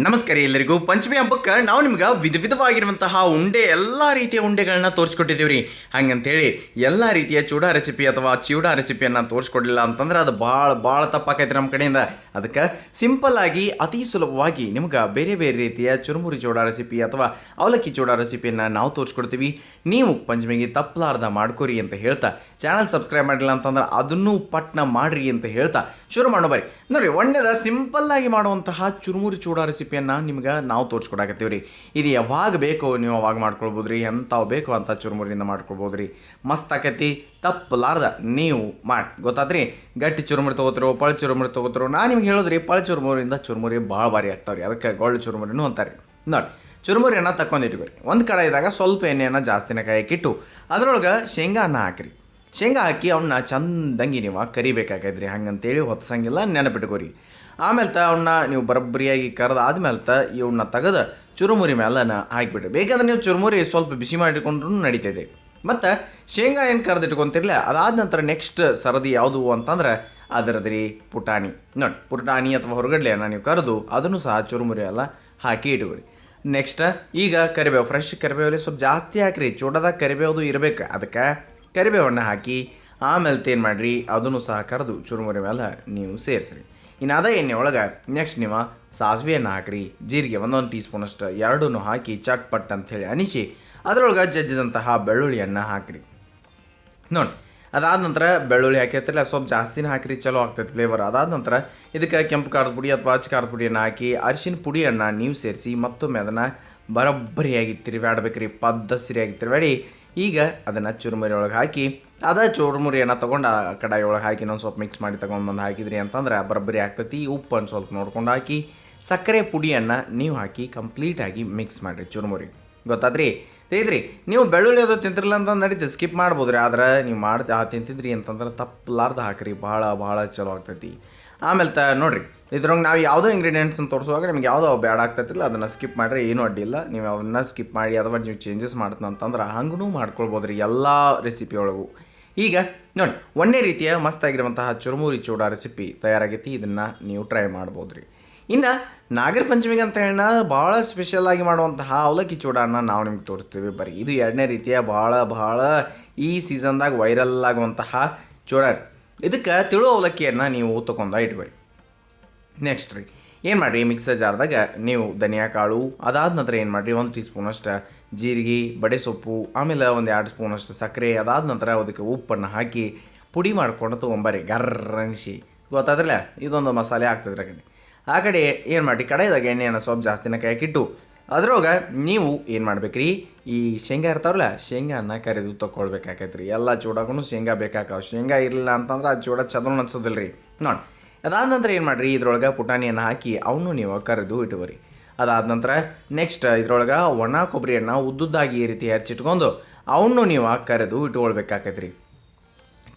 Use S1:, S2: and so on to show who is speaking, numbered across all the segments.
S1: ನಮಸ್ಕಾರ ಎಲ್ಲರಿಗೂ. ಪಂಚಮಿ ಹಬ್ಬಕ್ಕೆ ನಾವು ನಿಮ್ಗೆ ವಿಧವಾಗಿರುವಂತಹ ಉಂಡೆ ಎಲ್ಲ ರೀತಿಯ ಉಂಡೆಗಳನ್ನ ತೋರಿಸ್ಕೊಟ್ಟಿದ್ದೀವಿ ರೀ. ಹಂಗಂತೇಳಿ ಎಲ್ಲ ರೀತಿಯ ಚೂಡಾ ರೆಸಿಪಿ ಅಥವಾ ಚಿವಡಾ ರೆಸಿಪಿಯನ್ನು ತೋರಿಸ್ಕೊಡ್ಲಿಲ್ಲ ಅಂತಂದ್ರೆ ಅದು ಭಾಳ ತಪ್ಪಾಕೈತೆ ನಮ್ಮ ಕಡೆಯಿಂದ. ಅದಕ್ಕೆ ಸಿಂಪಲ್ ಆಗಿ ಅತಿ ಸುಲಭವಾಗಿ ನಿಮ್ಗೆ ಬೇರೆ ಬೇರೆ ರೀತಿಯ ಚುರುಮುರಿ ಚೂಡಾ ರೆಸಿಪಿ ಅಥವಾ ಅವಲಕ್ಕಿ ಚೂಡಾ ರೆಸಿಪಿಯನ್ನು ನಾವು ತೋರಿಸ್ಕೊಡ್ತೀವಿ. ನೀವು ಪಂಚಮಿಗೆ ತಪ್ಪಲಾರ್ದ ಮಾಡ್ಕೊರಿ ಅಂತ ಹೇಳ್ತಾ, ಚಾನಲ್ ಸಬ್ಸ್ಕ್ರೈಬ್ ಮಾಡಿಲ್ಲ ಅಂತಂದ್ರೆ ಅದನ್ನೂ ಪಟ್ನ ಮಾಡ್ರಿ ಅಂತ ಹೇಳ್ತಾ ಶುರು ಮಾಡೋ ಬರ್ರಿ. ನೋಡಿರಿ, ಒಳ್ಳೆಯದ ಸಿಂಪಲ್ಲಾಗಿ ಮಾಡುವಂತಹ ಚುರುಮುರಿ ಚೂಡಾ ರೆಸಿಪಿಯನ್ನು ನಿಮ್ಗೆ ನಾವು ತೋರಿಸ್ಕೊಡಾಕತ್ತೀವಿ ರೀ. ಇದು ಯಾವಾಗ ಬೇಕೋ ನೀವು ಅವಾಗ ಮಾಡ್ಕೊಳ್ಬೋದು ರೀ, ಎಂಥವು ಬೇಕೋ ಅಂತ ಚುರುಮುರಿಯಿಂದ ಮಾಡ್ಕೊಳ್ಬೋದು ರೀ. ಮಸ್ತ್ ಆಕೈತಿ, ತಪ್ಪಲಾರ್ದ ನೀವು ಮಾಡಿ. ಗೊತ್ತಾದ್ರಿ, ಗಟ್ಟಿ ಚುರುಮುರಿ ತೊಗೋತಿರೋ ಪಳ ಚುರುಮುರಿ ತೊಗೋತಿರೋ, ನಾನು ನಿಮ್ಗೆ ಹೇಳಿದ್ರಿ ಪಳ ಚುರುಮುರಿಯಿಂದ ಚುರುಮುರಿ ಭಾಳ ಭಾರಿ ಆಗ್ತಾವೆ ರೀ. ಅದಕ್ಕೆ ಗೋಲ್ಡ್ ಚುರುಮುರಿನೂ ಅಂತಾರೆ. ನೋಡಿ, ಚುರುಮುರಿಯನ್ನು ತಗೊಂಡಿಟ್ಕೊರಿ. ಒಂದು ಕಡೆ ಇದ್ದಾಗ ಸ್ವಲ್ಪ ಎಣ್ಣೆಯನ್ನು ಜಾಸ್ತಿನ ಕಾಯಕ್ಕಿಟ್ಟು ಅದರೊಳಗೆ ಶೇಂಗಾನ ಹಾಕಿರಿ. ಶೇಂಗಾ ಹಾಕಿ ಅವನ್ನ ಚಂದಂಗಿ ನೀವು ಕರಿಬೇಕಾಗೈತ್ರಿ. ಹಂಗಂತೇಳಿ ಹೊತ್ಸಂಗಿಲ್ಲ, ನೆನಪಿಟ್ಕೋರಿ. ಆಮೇಲೆ ಅವನ್ನ ನೀವು ಬರಬ್ಬರಿಯಾಗಿ ಕರೆದು ಆದ್ಮೇಲೆ ಇವನ್ನ ತೆಗೆದು ಚುರುಮುರಿ ಮೇಲನ ಹಾಕಿಬಿಡ್ರಿ. ಬೇಕಂದ್ರೆ ನೀವು ಚುರುಮುರಿ ಸ್ವಲ್ಪ ಬಿಸಿ ಮಾಡಿಟ್ಕೊಂಡ್ರೂ ನಡೀತೈತೆ. ಮತ್ತು ಶೇಂಗಾ ಏನು ಕರೆದಿಟ್ಕೊಂತಿರಲಿಲ್ಲ, ಅದಾದ ನಂತರ ನೆಕ್ಸ್ಟ್ ಸರದಿ ಯಾವುದು ಅಂತಂದ್ರೆ ಅದರದ್ದು ರೀ ಪುಟಾಣಿ. ನೋಡಿ, ಪುಟಾಣಿ ಅಥವಾ ಹೊರಗಡ್ಲೆಯನ್ನು ನೀವು ಕರೆದು ಅದನ್ನು ಸಹ ಚುರುಮುರಿ ಎಲ್ಲ ಹಾಕಿ ಇಟ್ಕೊರಿ. ನೆಕ್ಸ್ಟ್ ಈಗ ಕರಿಬೇವು, ಫ್ರೆಶ್ ಕರಿಬೇವಲ್ಲಿ ಸ್ವಲ್ಪ ಜಾಸ್ತಿ ಹಾಕಿರಿ. ಚೂಡಾದಾಗ ಕರಿಬೇವುದು ಇರಬೇಕು, ಅದಕ್ಕೆ ಕರಿಬೇವನ್ನು ಹಾಕಿ ಆಮೇಲೆ ಏನು ಮಾಡಿರಿ, ಅದನ್ನು ಸಹ ಕರೆದು ಚುರುಮುರಿ ಮೇಲೆ ನೀವು ಸೇರಿಸ್ರಿ. ಇನ್ನು ಅದೇ ಎಣ್ಣೆ ಒಳಗೆ ನೆಕ್ಸ್ಟ್ ನೀವು ಸಾಸಿವೆಯನ್ನು ಹಾಕಿರಿ, ಜೀರಿಗೆ 1 ಟೀ ಸ್ಪೂನಷ್ಟು ಎರಡೂ ಹಾಕಿ ಚಟ್ಪಟ್ ಅಂಥೇಳಿ ಅನಿಸಿ ಅದರೊಳಗೆ ಜಜ್ಜಿದಂತಹ ಬೆಳ್ಳುಳ್ಳಿಯನ್ನು ಹಾಕಿರಿ. ನೋಡಿ, ಅದಾದ ನಂತರ ಬೆಳ್ಳುಳ್ಳಿ ಹಾಕಿರ್ತಿಲ್ಲ, ಸ್ವಲ್ಪ ಜಾಸ್ತಿನೇ ಹಾಕಿರಿ, ಚಲೋ ಆಗ್ತೈತೆ ಫ್ಲೇವರ್. ಅದಾದ ನಂತರ ಇದಕ್ಕೆ ಕೆಂಪು ಖಾರದ ಪುಡಿ ಅಥವಾ ಅಚ್ಚ ಖಾರದ ಪುಡಿಯನ್ನು ಹಾಕಿ ಅರಿಶಿನ ಪುಡಿಯನ್ನು ನೀವು ಸೇರಿಸಿ ಮತ್ತೊಮ್ಮೆ ಅದನ್ನು ಬರೋಬ್ಬರಿಯಾಗಿ ತಿರುವಾಡ್ಬೇಕ್ರಿ, ಸರಿಯಾಗಿ ತಿರುವಾಡಿ ಈಗ ಅದನ್ನು ಚುರುಮುರಿ ಒಳಗೆ ಹಾಕಿ ಅದೇ ಚುರುಮುರಿಯನ್ನು ತೊಗೊಂಡು ಆ ಕಡಾಯಿ ಒಳಗೆ ಹಾಕಿ ಇನ್ನೊಂದು ಸ್ವಲ್ಪ ಮಿಕ್ಸ್ ಮಾಡಿ ತೊಗೊಂಡು ಹಾಕಿದ್ರಿ ಅಂತಂದ್ರೆ ಬರೋಬ್ಬರಿ ಆಗ್ತೈತಿ. ಉಪ್ಪನ್ನು ಸ್ವಲ್ಪ ನೋಡ್ಕೊಂಡು ಹಾಕಿ ಸಕ್ಕರೆ ಪುಡಿಯನ್ನು ನೀವು ಹಾಕಿ ಕಂಪ್ಲೀಟಾಗಿ ಮಿಕ್ಸ್ ಮಾಡಿರಿ ಚುರುಮುರಿ. ಗೊತ್ತಾದ್ರಿ? ತಿಳಿದ್ರಿ? ನೀವು ಬೆಳ್ಳುಳ್ಳಿ ಅದು ತಿಂತಿರಲ್ಲ ಅಂತ ನಡೀತದೆ, ಸ್ಕಿಪ್ ಮಾಡ್ಬೋದು ರೀ. ಆದ್ರೆ ನೀವು ತಿಂತಿದ್ರಿ ಅಂತಂದ್ರೆ ತಪ್ಪಲಾರ್ದ ಹಾಕಿರಿ, ಭಾಳ ಚಲೋ ಆಗ್ತೈತಿ. ಆಮೇಲೆ ನೋಡಿರಿ, ಇದ್ರೊಳಗೆ ನಾವು ಯಾವುದೋ ಇಂಗ್ರೀಡಿಯೆಂಟ್ಸನ್ನು ತೋರಿಸುವಾಗ ನಿಮ್ಗೆ ಯಾವುದೋ ಬೇಡ ಆಗ್ತೈತಿಲ್ಲ ಅದನ್ನು ಸ್ಕಿಪ್ ಮಾಡಿರಿ, ಏನೂ ಅಡ್ಡಿಲ್ಲ. ನೀವು ಅವನ್ನ ಸ್ಕಿಪ್ ಮಾಡಿ ಅಥವಾ ನೀವು ಚೇಂಜಸ್ ಮಾಡ್ತಂತಂದ್ರೆ ಹಂಗೂ ಮಾಡ್ಕೊಳ್ಬೋದು ರೀ ಎಲ್ಲ ರೆಸಿಪಿ ಒಳಗೂ. ಈಗ ನೋಡಿ, ಒಂದೇ ರೀತಿಯ ಮಸ್ತಾಗಿರುವಂತಹ ಚುರುಮುರಿ ಚೂಡಾ ರೆಸಿಪಿ ತಯಾರಾಗೈತಿ. ಇದನ್ನು ನೀವು ಟ್ರೈ ಮಾಡ್ಬೋದು ರೀ. ಇನ್ನು ನಾಗರ ಪಂಚಮಿಗೆ ಅಂತ ಹೇಳ ಭಾಳ ಸ್ಪೆಷಲಾಗಿ ಮಾಡುವಂತಹ ಅವಲಕ್ಕಿ ಚೂಡಾನ ನಾವು ನಿಮ್ಗೆ ತೋರಿಸ್ತೀವಿ ಬರ್ರಿ. ಇದು ಎರಡನೇ ರೀತಿಯ ಭಾಳ ಈ ಸೀಸನ್ದಾಗ ವೈರಲ್ ಆಗುವಂತಹ ಚೂಡಾ. ಇದಕ್ಕೆ ತಿಳು ಅವಲಕ್ಕಿಯನ್ನು ನೀವು ತೊಗೊಂಡು ಇಟ್ಕೊರಿ. ನೆಕ್ಸ್ಟ್ ರೀ ಏನು ಮಾಡಿರಿ, ಮಿಕ್ಸರ್ ಜಾರ್ದಾಗ ನೀವು ಧನಿಯಾ ಕಾಳು, ಅದಾದ ನಂತರ ಏನು ಮಾಡಿರಿ 1 ಟೀ ಸ್ಪೂನಷ್ಟು ಜೀರಿಗೆ, ಬಡೆ ಸೊಪ್ಪು, ಆಮೇಲೆ 2 ಸ್ಪೂನಷ್ಟು ಸಕ್ಕರೆ, ಅದಾದ ನಂತರ ಅದಕ್ಕೆ ಉಪ್ಪನ್ನು ಹಾಕಿ ಪುಡಿ ಮಾಡ್ಕೊಂಡು ತೊಗೊಂಬರ್ರಿ ಗರ್ರನಿಸಿ. ಗೊತ್ತಾದ್ರಲ್ಲ, ಇದೊಂದು ಮಸಾಲೆ ಆಗ್ತದ್ರಾಗ. ಆ ಕಡೆ ಏನು ಮಾಡಿರಿ, ಕಡೆಯದಾಗ ಎಣ್ಣೆಯನ್ನು ಸ್ವಲ್ಪ ಜಾಸ್ತಿನ ಕಾಯಕ್ಕಿಟ್ಟು ಅದ್ರೊಳಗೆ ನೀವು ಏನು ಮಾಡ್ಬೇಕ್ರಿ, ಈ ಶೇಂಗಾ ಇರ್ತಾವಲ್ಲ ಶೇಂಗಾನ ಕರೆದು ತೊಗೊಳ್ಬೇಕಾಕೈತ್ರಿ. ಎಲ್ಲ ಚೂಡಾಗೂ ಶೇಂಗಾ ಬೇಕಾಕಾವ. ಶೇಂಗಾ ಇರಲಿಲ್ಲ ಅಂತಂದ್ರೆ ಆ ಚೂಡ ಚದನ ಅನ್ಸೋದಿಲ್ಲ ರೀ. ನೋಡಿ, ಅದಾದ ನಂತರ ಏನು ಮಾಡಿರಿ, ಇದ್ರೊಳಗೆ ಪುಟಾಣಿಯನ್ನು ಹಾಕಿ ಅವನು ನೀವು ಕರೆದು ಇಟ್ಕೊರಿ. ಅದಾದ ನಂತರ ನೆಕ್ಸ್ಟ್ ಇದ್ರೊಳಗೆ ಒಣ ಕೊಬ್ಬರಿಯನ್ನು ಉದ್ದುದ್ದಾಗಿ ಈ ರೀತಿ ಹೆಚ್ಚಿಟ್ಕೊಂಡು ಅವನು ನೀವು ಕರೆದು ಇಟ್ಕೊಳ್ಬೇಕಾಕೈತ್ರಿ.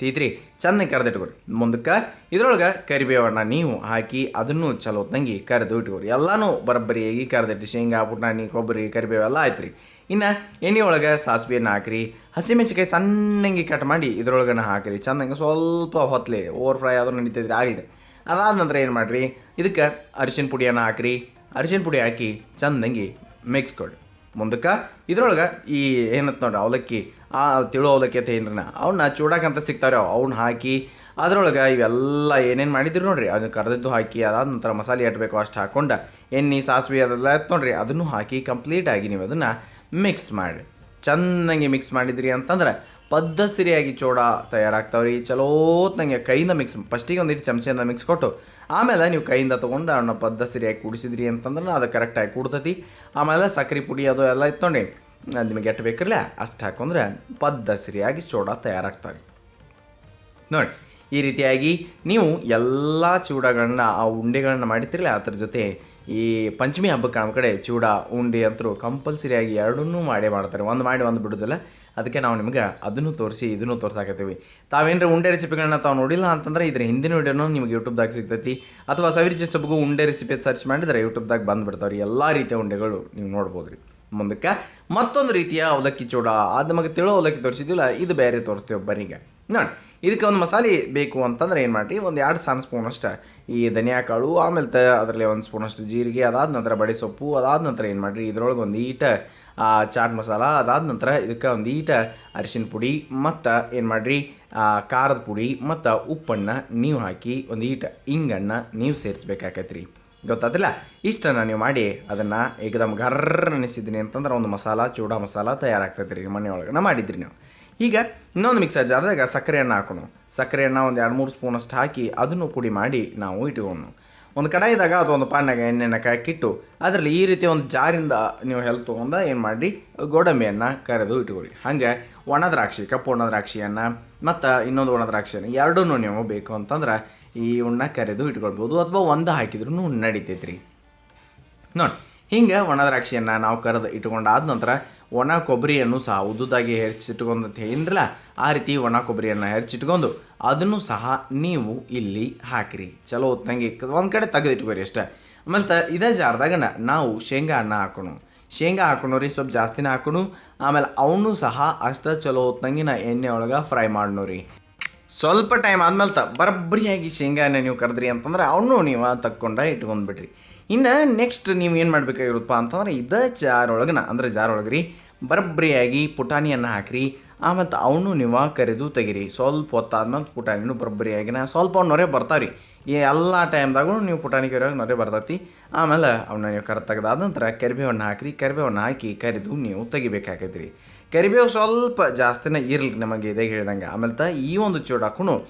S1: ತೀತ್ರಿ ಚೆನ್ನಾಗಿ ಕರೆದಿಟ್ಕೊರಿ. ಮುಂದಕ್ಕೆ ಇದ್ರೊಳಗೆ ಕರಿಬೇವನ್ನ ನೀವು ಹಾಕಿ ಅದನ್ನು ಚಲೋ ತಂಗಿ ಕರೆದು ಇಟ್ಕೊರಿ. ಎಲ್ಲನೂ ಬರೋಬ್ಬರಿಯಾಗಿ ಕರೆದಿಟ್ಟು ಶೇಂಗಾ, ಪುಟಾಣಿ, ಕೊಬ್ಬರಿ, ಕರಿಬೇವು ಎಲ್ಲ ಆಯ್ತು ರೀ. ಇನ್ನು ಎಣ್ಣೆ ಒಳಗೆ ಸಾಸಿವೆಯನ್ನು ಹಾಕಿರಿ, ಹಸಿಮೆಣಸಿಕಾಯಿ ಸಣ್ಣಂಗೆ ಕಟ್ ಮಾಡಿ ಇದ್ರೊಳಗನ ಹಾಕಿರಿ. ಚೆನ್ನಾಗಿ ಸ್ವಲ್ಪ ಹೊತ್ತಲೆ ಓವರ್ ಫ್ರೈ ಆದರೂ ನಡೀತಿದ್ರಿ, ಆಗಲಿ. ಅದಾದ ನಂತರ ಏನು ಮಾಡಿರಿ, ಇದಕ್ಕೆ ಅರಿಶಿನ ಪುಡಿಯನ್ನು ಹಾಕಿರಿ. ಅರಿಶಿನ ಪುಡಿ ಹಾಕಿ ಚಂದಂಗಿ ಮಿಕ್ಸ್ ಕೊಡಿ. ಮುಂದಕ್ಕೆ ಇದ್ರೊಳಗೆ ಈ ಏನಂತ ನೋಡ್ರಿ ಅವಲಕ್ಕಿ, ಆ ತಿಳು ಅವಲಕ್ಕಿ ಅಂತ ಏನ್ರಿ ಅವನ್ನ ಚೂಡಾಕಂತ ಸಿಗ್ತಾವೆ, ಅವ್ನ ಹಾಕಿ ಅದರೊಳಗೆ ಇವೆಲ್ಲ ಏನೇನು ಮಾಡಿದ್ರಿ ನೋಡಿರಿ ಅದನ್ನು ಕರೆದಿದ್ದು ಹಾಕಿ ಅದಾದ ನಂತರ ಮಸಾಲೆ ಇಡಬೇಕು ಅಷ್ಟು ಹಾಕ್ಕೊಂಡು ಎಣ್ಣೆ ಸಾಸಿವೆ ಅದೆಲ್ಲ ಇತ್ತು ನೋಡಿರಿ ಅದನ್ನು ಹಾಕಿ ಕಂಪ್ಲೀಟಾಗಿ ನೀವು ಅದನ್ನು ಮಿಕ್ಸ್ ಮಾಡಿ ಚೆನ್ನಾಗಿ ಮಿಕ್ಸ್ ಮಾಡಿದ್ರಿ ಅಂತಂದ್ರೆ ಸರಿಯಾಗಿ ಚೂಡಾ ತಯಾರಾಗ್ತಾವ್ರಿ. ಚಲೋತ್ನಂಗೆ ಕೈಯಿಂದ ಮಿಕ್ಸ್, ಫಸ್ಟಿಗೆ ಒಂದಿಟ್ಟು ಚಮಚೆಯಿಂದ ಮಿಕ್ಸ್ ಕೊಟ್ಟು ಆಮೇಲೆ ನೀವು ಕೈಯಿಂದ ತೊಗೊಂಡು ಅವನ್ನ ಸರಿಯಾಗಿ ಕುಡಿಸಿದ್ರಿ ಅಂತಂದ್ರೆ ಅದು ಕರೆಕ್ಟಾಗಿ ಕುಡ್ತೈತಿ. ಆಮೇಲೆ ಸಕ್ಕರೆ ಪುಡಿ ಅದು ಎಲ್ಲ ಇತ್ತು ನೋಡಿ, ನಿಮಗೆ ಎಟ್ಟು ಬೇಕಿರಲ್ಲ ಅಷ್ಟು ಹಾಕೊಂಡ್ರೆ ಸರಿಯಾಗಿ ಚೂಡಾ ತಯಾರಾಗ್ತಾವೆ. ನೋಡಿ, ಈ ರೀತಿಯಾಗಿ ನೀವು ಎಲ್ಲ ಚೂಡಾಗಳನ್ನ ಆ ಉಂಡೆಗಳನ್ನ ಮಾಡಿರ್ತಿರಲ್ಲ ಅದ್ರ ಜೊತೆ ಈ ಪಂಚಮಿ ಹಬ್ಬಕ್ಕೆ ನಮ್ಮ ಕಡೆ ಚೂಡಾ ಉಂಡೆ ಅಂತರೂ ಕಂಪಲ್ಸರಿಯಾಗಿ ಎರಡನ್ನೂ ಮಾಡ್ತಾರೆ. ಒಂದು ಮಾಡಿ ಒಂದು ಬಿಡೋದಿಲ್ಲ. ಅದಕ್ಕೆ ನಾವು ನಿಮ್ಗೆ ಅದನ್ನು ತೋರಿಸಿ ಇದನ್ನು ತೋರ್ಸಾಕತ್ತೀವಿ. ತಾವೇನರ ಉಂಡೆ ರೆಸಿಪಿಗಳನ್ನ ತಾವು ನೋಡಿಲ್ಲ ಅಂತಂದ್ರೆ ಇದ್ರ ಹಿಂದಿನ ವಿಡಿಯೋನು ನಿಮಗೆ ಯೂಟ್ಯೂಬ್ದಾಗ ಸಿಗ್ತೈತಿ, ಅಥವಾ ಸವಿರುಚಿ ಸೊಬಗು ಉಂಡೆ ರೆಸಿಪಿ ಸರ್ಚ್ ಮಾಡಿದರೆ ಯೂಟ್ಯೂಬ್ದಾಗ ಬಂದುಬಿಡ್ತಾವೆ ರೀ. ಎಲ್ಲ ರೀತಿಯ ಉಂಡೆಗಳು ನೀವು ನೋಡ್ಬೋದು ರೀ. ಮುಂದಕ್ಕೆ ಮತ್ತೊಂದು ರೀತಿಯ ಅವಲಕ್ಕಿ ಚೂಡಾ, ಅದು ನಮಗೆ ತಿಳೋ ಅವಲಕ್ಕಿ ತೋರಿಸಿದ್ದಿಲ್ಲ, ಇದು ಬೇರೆ ತೋರಿಸ್ತೇವೆ ಬರೀಗ. ನೋಡಿ, ಇದಕ್ಕೆ ಒಂದು ಮಸಾಲೆ ಬೇಕು ಅಂತಂದ್ರೆ ಏನು ಮಾಡಿರಿ, ಒಂದು 2 ಸಣ್ಣ ಸ್ಪೂನಷ್ಟು ಈ ಧನಿಯಾ ಕಾಳು, ಆಮೇಲೆ ಅದರಲ್ಲಿ 1 ಸ್ಪೂನಷ್ಟು ಜೀರಿಗೆ, ಅದಾದ ನಂತರ ಬಡೆ ಸೊಪ್ಪು, ಅದಾದ ನಂತರ ಏನು ಮಾಡಿರಿ ಇದ್ರೊಳಗೆ ಒಂದು ಈಟ ಚಾಟ್ ಮಸಾಲ, ಅದಾದ ನಂತರ ಇದಕ್ಕೆ ಒಂದು ಈಟ ಅರಿಶಿನ ಪುಡಿ ಮತ್ತು ಏನು ಮಾಡಿರಿ ಖಾರದ ಪುಡಿ ಮತ್ತು ಉಪ್ಪನ್ನು ನೀವು ಹಾಕಿ ಒಂದು ಈಟ ಹಿಂಗನ್ನು ನೀವು ಸೇರಿಸ್ಬೇಕಾಕೈತೆ ರೀ. ಗೊತ್ತಾದಿಲ್ಲ, ಇಷ್ಟನ್ನು ನೀವು ಮಾಡಿ ಅದನ್ನು ಏಕದಮ್ ಗರ್ರ ಅನಿಸಿದ್ದೀನಿ ಅಂತಂದ್ರೆ ಒಂದು ಮಸಾಲ ಚೂಡಾ ಮಸಾಲ ತಯಾರಾಗ್ತೈತೆ ರೀ. ಮನೆಯೊಳಗೆ ಮಾಡಿದ್ರಿ ನಾವು. ಈಗ ಇನ್ನೊಂದು ಮಿಕ್ಸರ್ ಜಾರ್ದಾಗ ಸಕ್ಕರೆಯನ್ನು ಹಾಕೋಣ. ಸಕ್ಕರೆಯನ್ನು ಒಂದು 2-3 ಸ್ಪೂನಷ್ಟು ಹಾಕಿ ಅದನ್ನು ಪುಡಿ ಮಾಡಿ ನಾವು ಇಟ್ಕೊಂಡು ಒಂದು ಕಡಾಯಿದಾಗ ಅದು ಒಂದು ಪಾನ್ಯಾಗ ಎಣ್ಣೆನ ಕಾಕಿಟ್ಟು ಅದರಲ್ಲಿ ಈ ರೀತಿ ಒಂದು ಜಾರಿಂದ ನೀವು ಹೆಲ್ಪ್ ತೊಗೊಂಡು ಏನು ಮಾಡಿರಿ ಗೋಡಂಬಿಯನ್ನು ಕರೆದು ಇಟ್ಕೊಳ್ರಿ. ಹಾಗೆ ಒಣ ದ್ರಾಕ್ಷಿ, ಕಪ್ಪು ಒಣ ದ್ರಾಕ್ಷಿಯನ್ನು ಮತ್ತು ಇನ್ನೊಂದು ಒಣ ದ್ರಾಕ್ಷಿಯನ್ನು ಎರಡೂ ನೀವು ಬೇಕು ಅಂತಂದ್ರೆ ಈ ಕರೆದು ಇಟ್ಕೊಳ್ಬೋದು, ಅಥವಾ ಒಂದು ಹಾಕಿದ್ರೂ ನಡಿತೈತೆ ರೀ. ನೋಡಿ ಹಿಂಗೆ ಒಣ ದ್ರಾಕ್ಷಿಯನ್ನು ನಾವು ಕರೆದು ಇಟ್ಕೊಂಡಾದ ನಂತರ ಒಣ ಕೊಬ್ಬರಿಯನ್ನು ಸಹ ಉದ್ದುದಾಗಿ ಹೆಚ್ಚಿಟ್ಕೊಂಡು ಏನಿರಲ್ಲ ಆ ರೀತಿ ಒಣ ಕೊಬ್ಬರಿಯನ್ನು ಹೆಚ್ಚಿಟ್ಕೊಂಡು ಅದನ್ನು ಸಹ ನೀವು ಇಲ್ಲಿ ಹಾಕಿರಿ. ಚಲೋ ಹೊತ್ತಂಗೆ ಒಂದು ಕಡೆ ತೆಗೆದಿಟ್ಕೋರಿ ಅಷ್ಟೇ. ಆಮೇಲೆ ಇದೇ ಜಾರದಾಗ ನಾವು ಶೇಂಗಾ ಹಾಕೋಣ. ಶೇಂಗಾ ಹಾಕೋಣ ರೀ, ಸ್ವಲ್ಪ ಜಾಸ್ತಿನೇ ಹಾಕೋಣ. ಆಮೇಲೆ ಅವನು ಸಹ ಅಷ್ಟು ಚಲೋ ಹೊತ್ತಂಗಿನ ಎಣ್ಣೆ ಒಳಗೆ ಫ್ರೈ ಮಾಡೋರಿ. ಸ್ವಲ್ಪ ಟೈಮ್ ಆದ್ಮೇಲೆ ಬರಬ್ಬರಿಯಾಗಿ ಶೇಂಗಾನ ನೀವು ಕರೆದ್ರಿ ಅಂತಂದ್ರೆ ಅವನು ನೀವು ತಕ್ಕೊಂಡು ಇಟ್ಕೊಂಡ್ಬಿಡ್ರಿ. ಇನ್ನು ನೆಕ್ಸ್ಟ್ ನೀವು ಏನು ಮಾಡಬೇಕಾಗಿರುತ್ತಪ್ಪ ಅಂತಂದ್ರೆ ಇದೇ ಜಾರೊಳಗೆ ರೀ ಬರಬ್ಬರಿಯಾಗಿ ಪುಟಾಣಿಯನ್ನು ಹಾಕಿರಿ. ಆಮೇಲೆ ಅವನು ನೀವು ಕರೆದು ತೆಗಿರಿ. ಸ್ವಲ್ಪ ಹೊತ್ತಾದ್ಮೇಲೆ ಪುಟಾಣಿನೂ ಬರಬ್ಬರಿಯಾಗಿನ ಸ್ವಲ್ಪ ನೊರೆ ಬರ್ತಾವೆ ರೀ. ಈ ಎಲ್ಲ ಟೈಮ್ದಾಗೂ ನೀವು ಪುಟಾಣಿ ಕರಿಯೋಗಿ ನೊರೆ ಬರ್ತೈತಿ. ಆಮೇಲೆ ಅವನ್ನ ನೀವು ತೆಗೆದಾದ ನಂತರ ಕರಿಬೇವನ್ನು ಹಾಕಿರಿ. ಕರಿಬೇವನ್ನು ಹಾಕಿ ಕರಿದು ನೀವು ತೆಗಿಬೇಕಾಗೈತೆ ರೀ. ಕರಿಬೇವು ಸ್ವಲ್ಪ ಜಾಸ್ತಿನೇ ಇರಲಿ ನಮಗೆ ಇದೇ ಹೇಳಿದಂಗೆ. ಆಮೇಲೆ ಈ ಒಂದು ಚೂಡಾಕು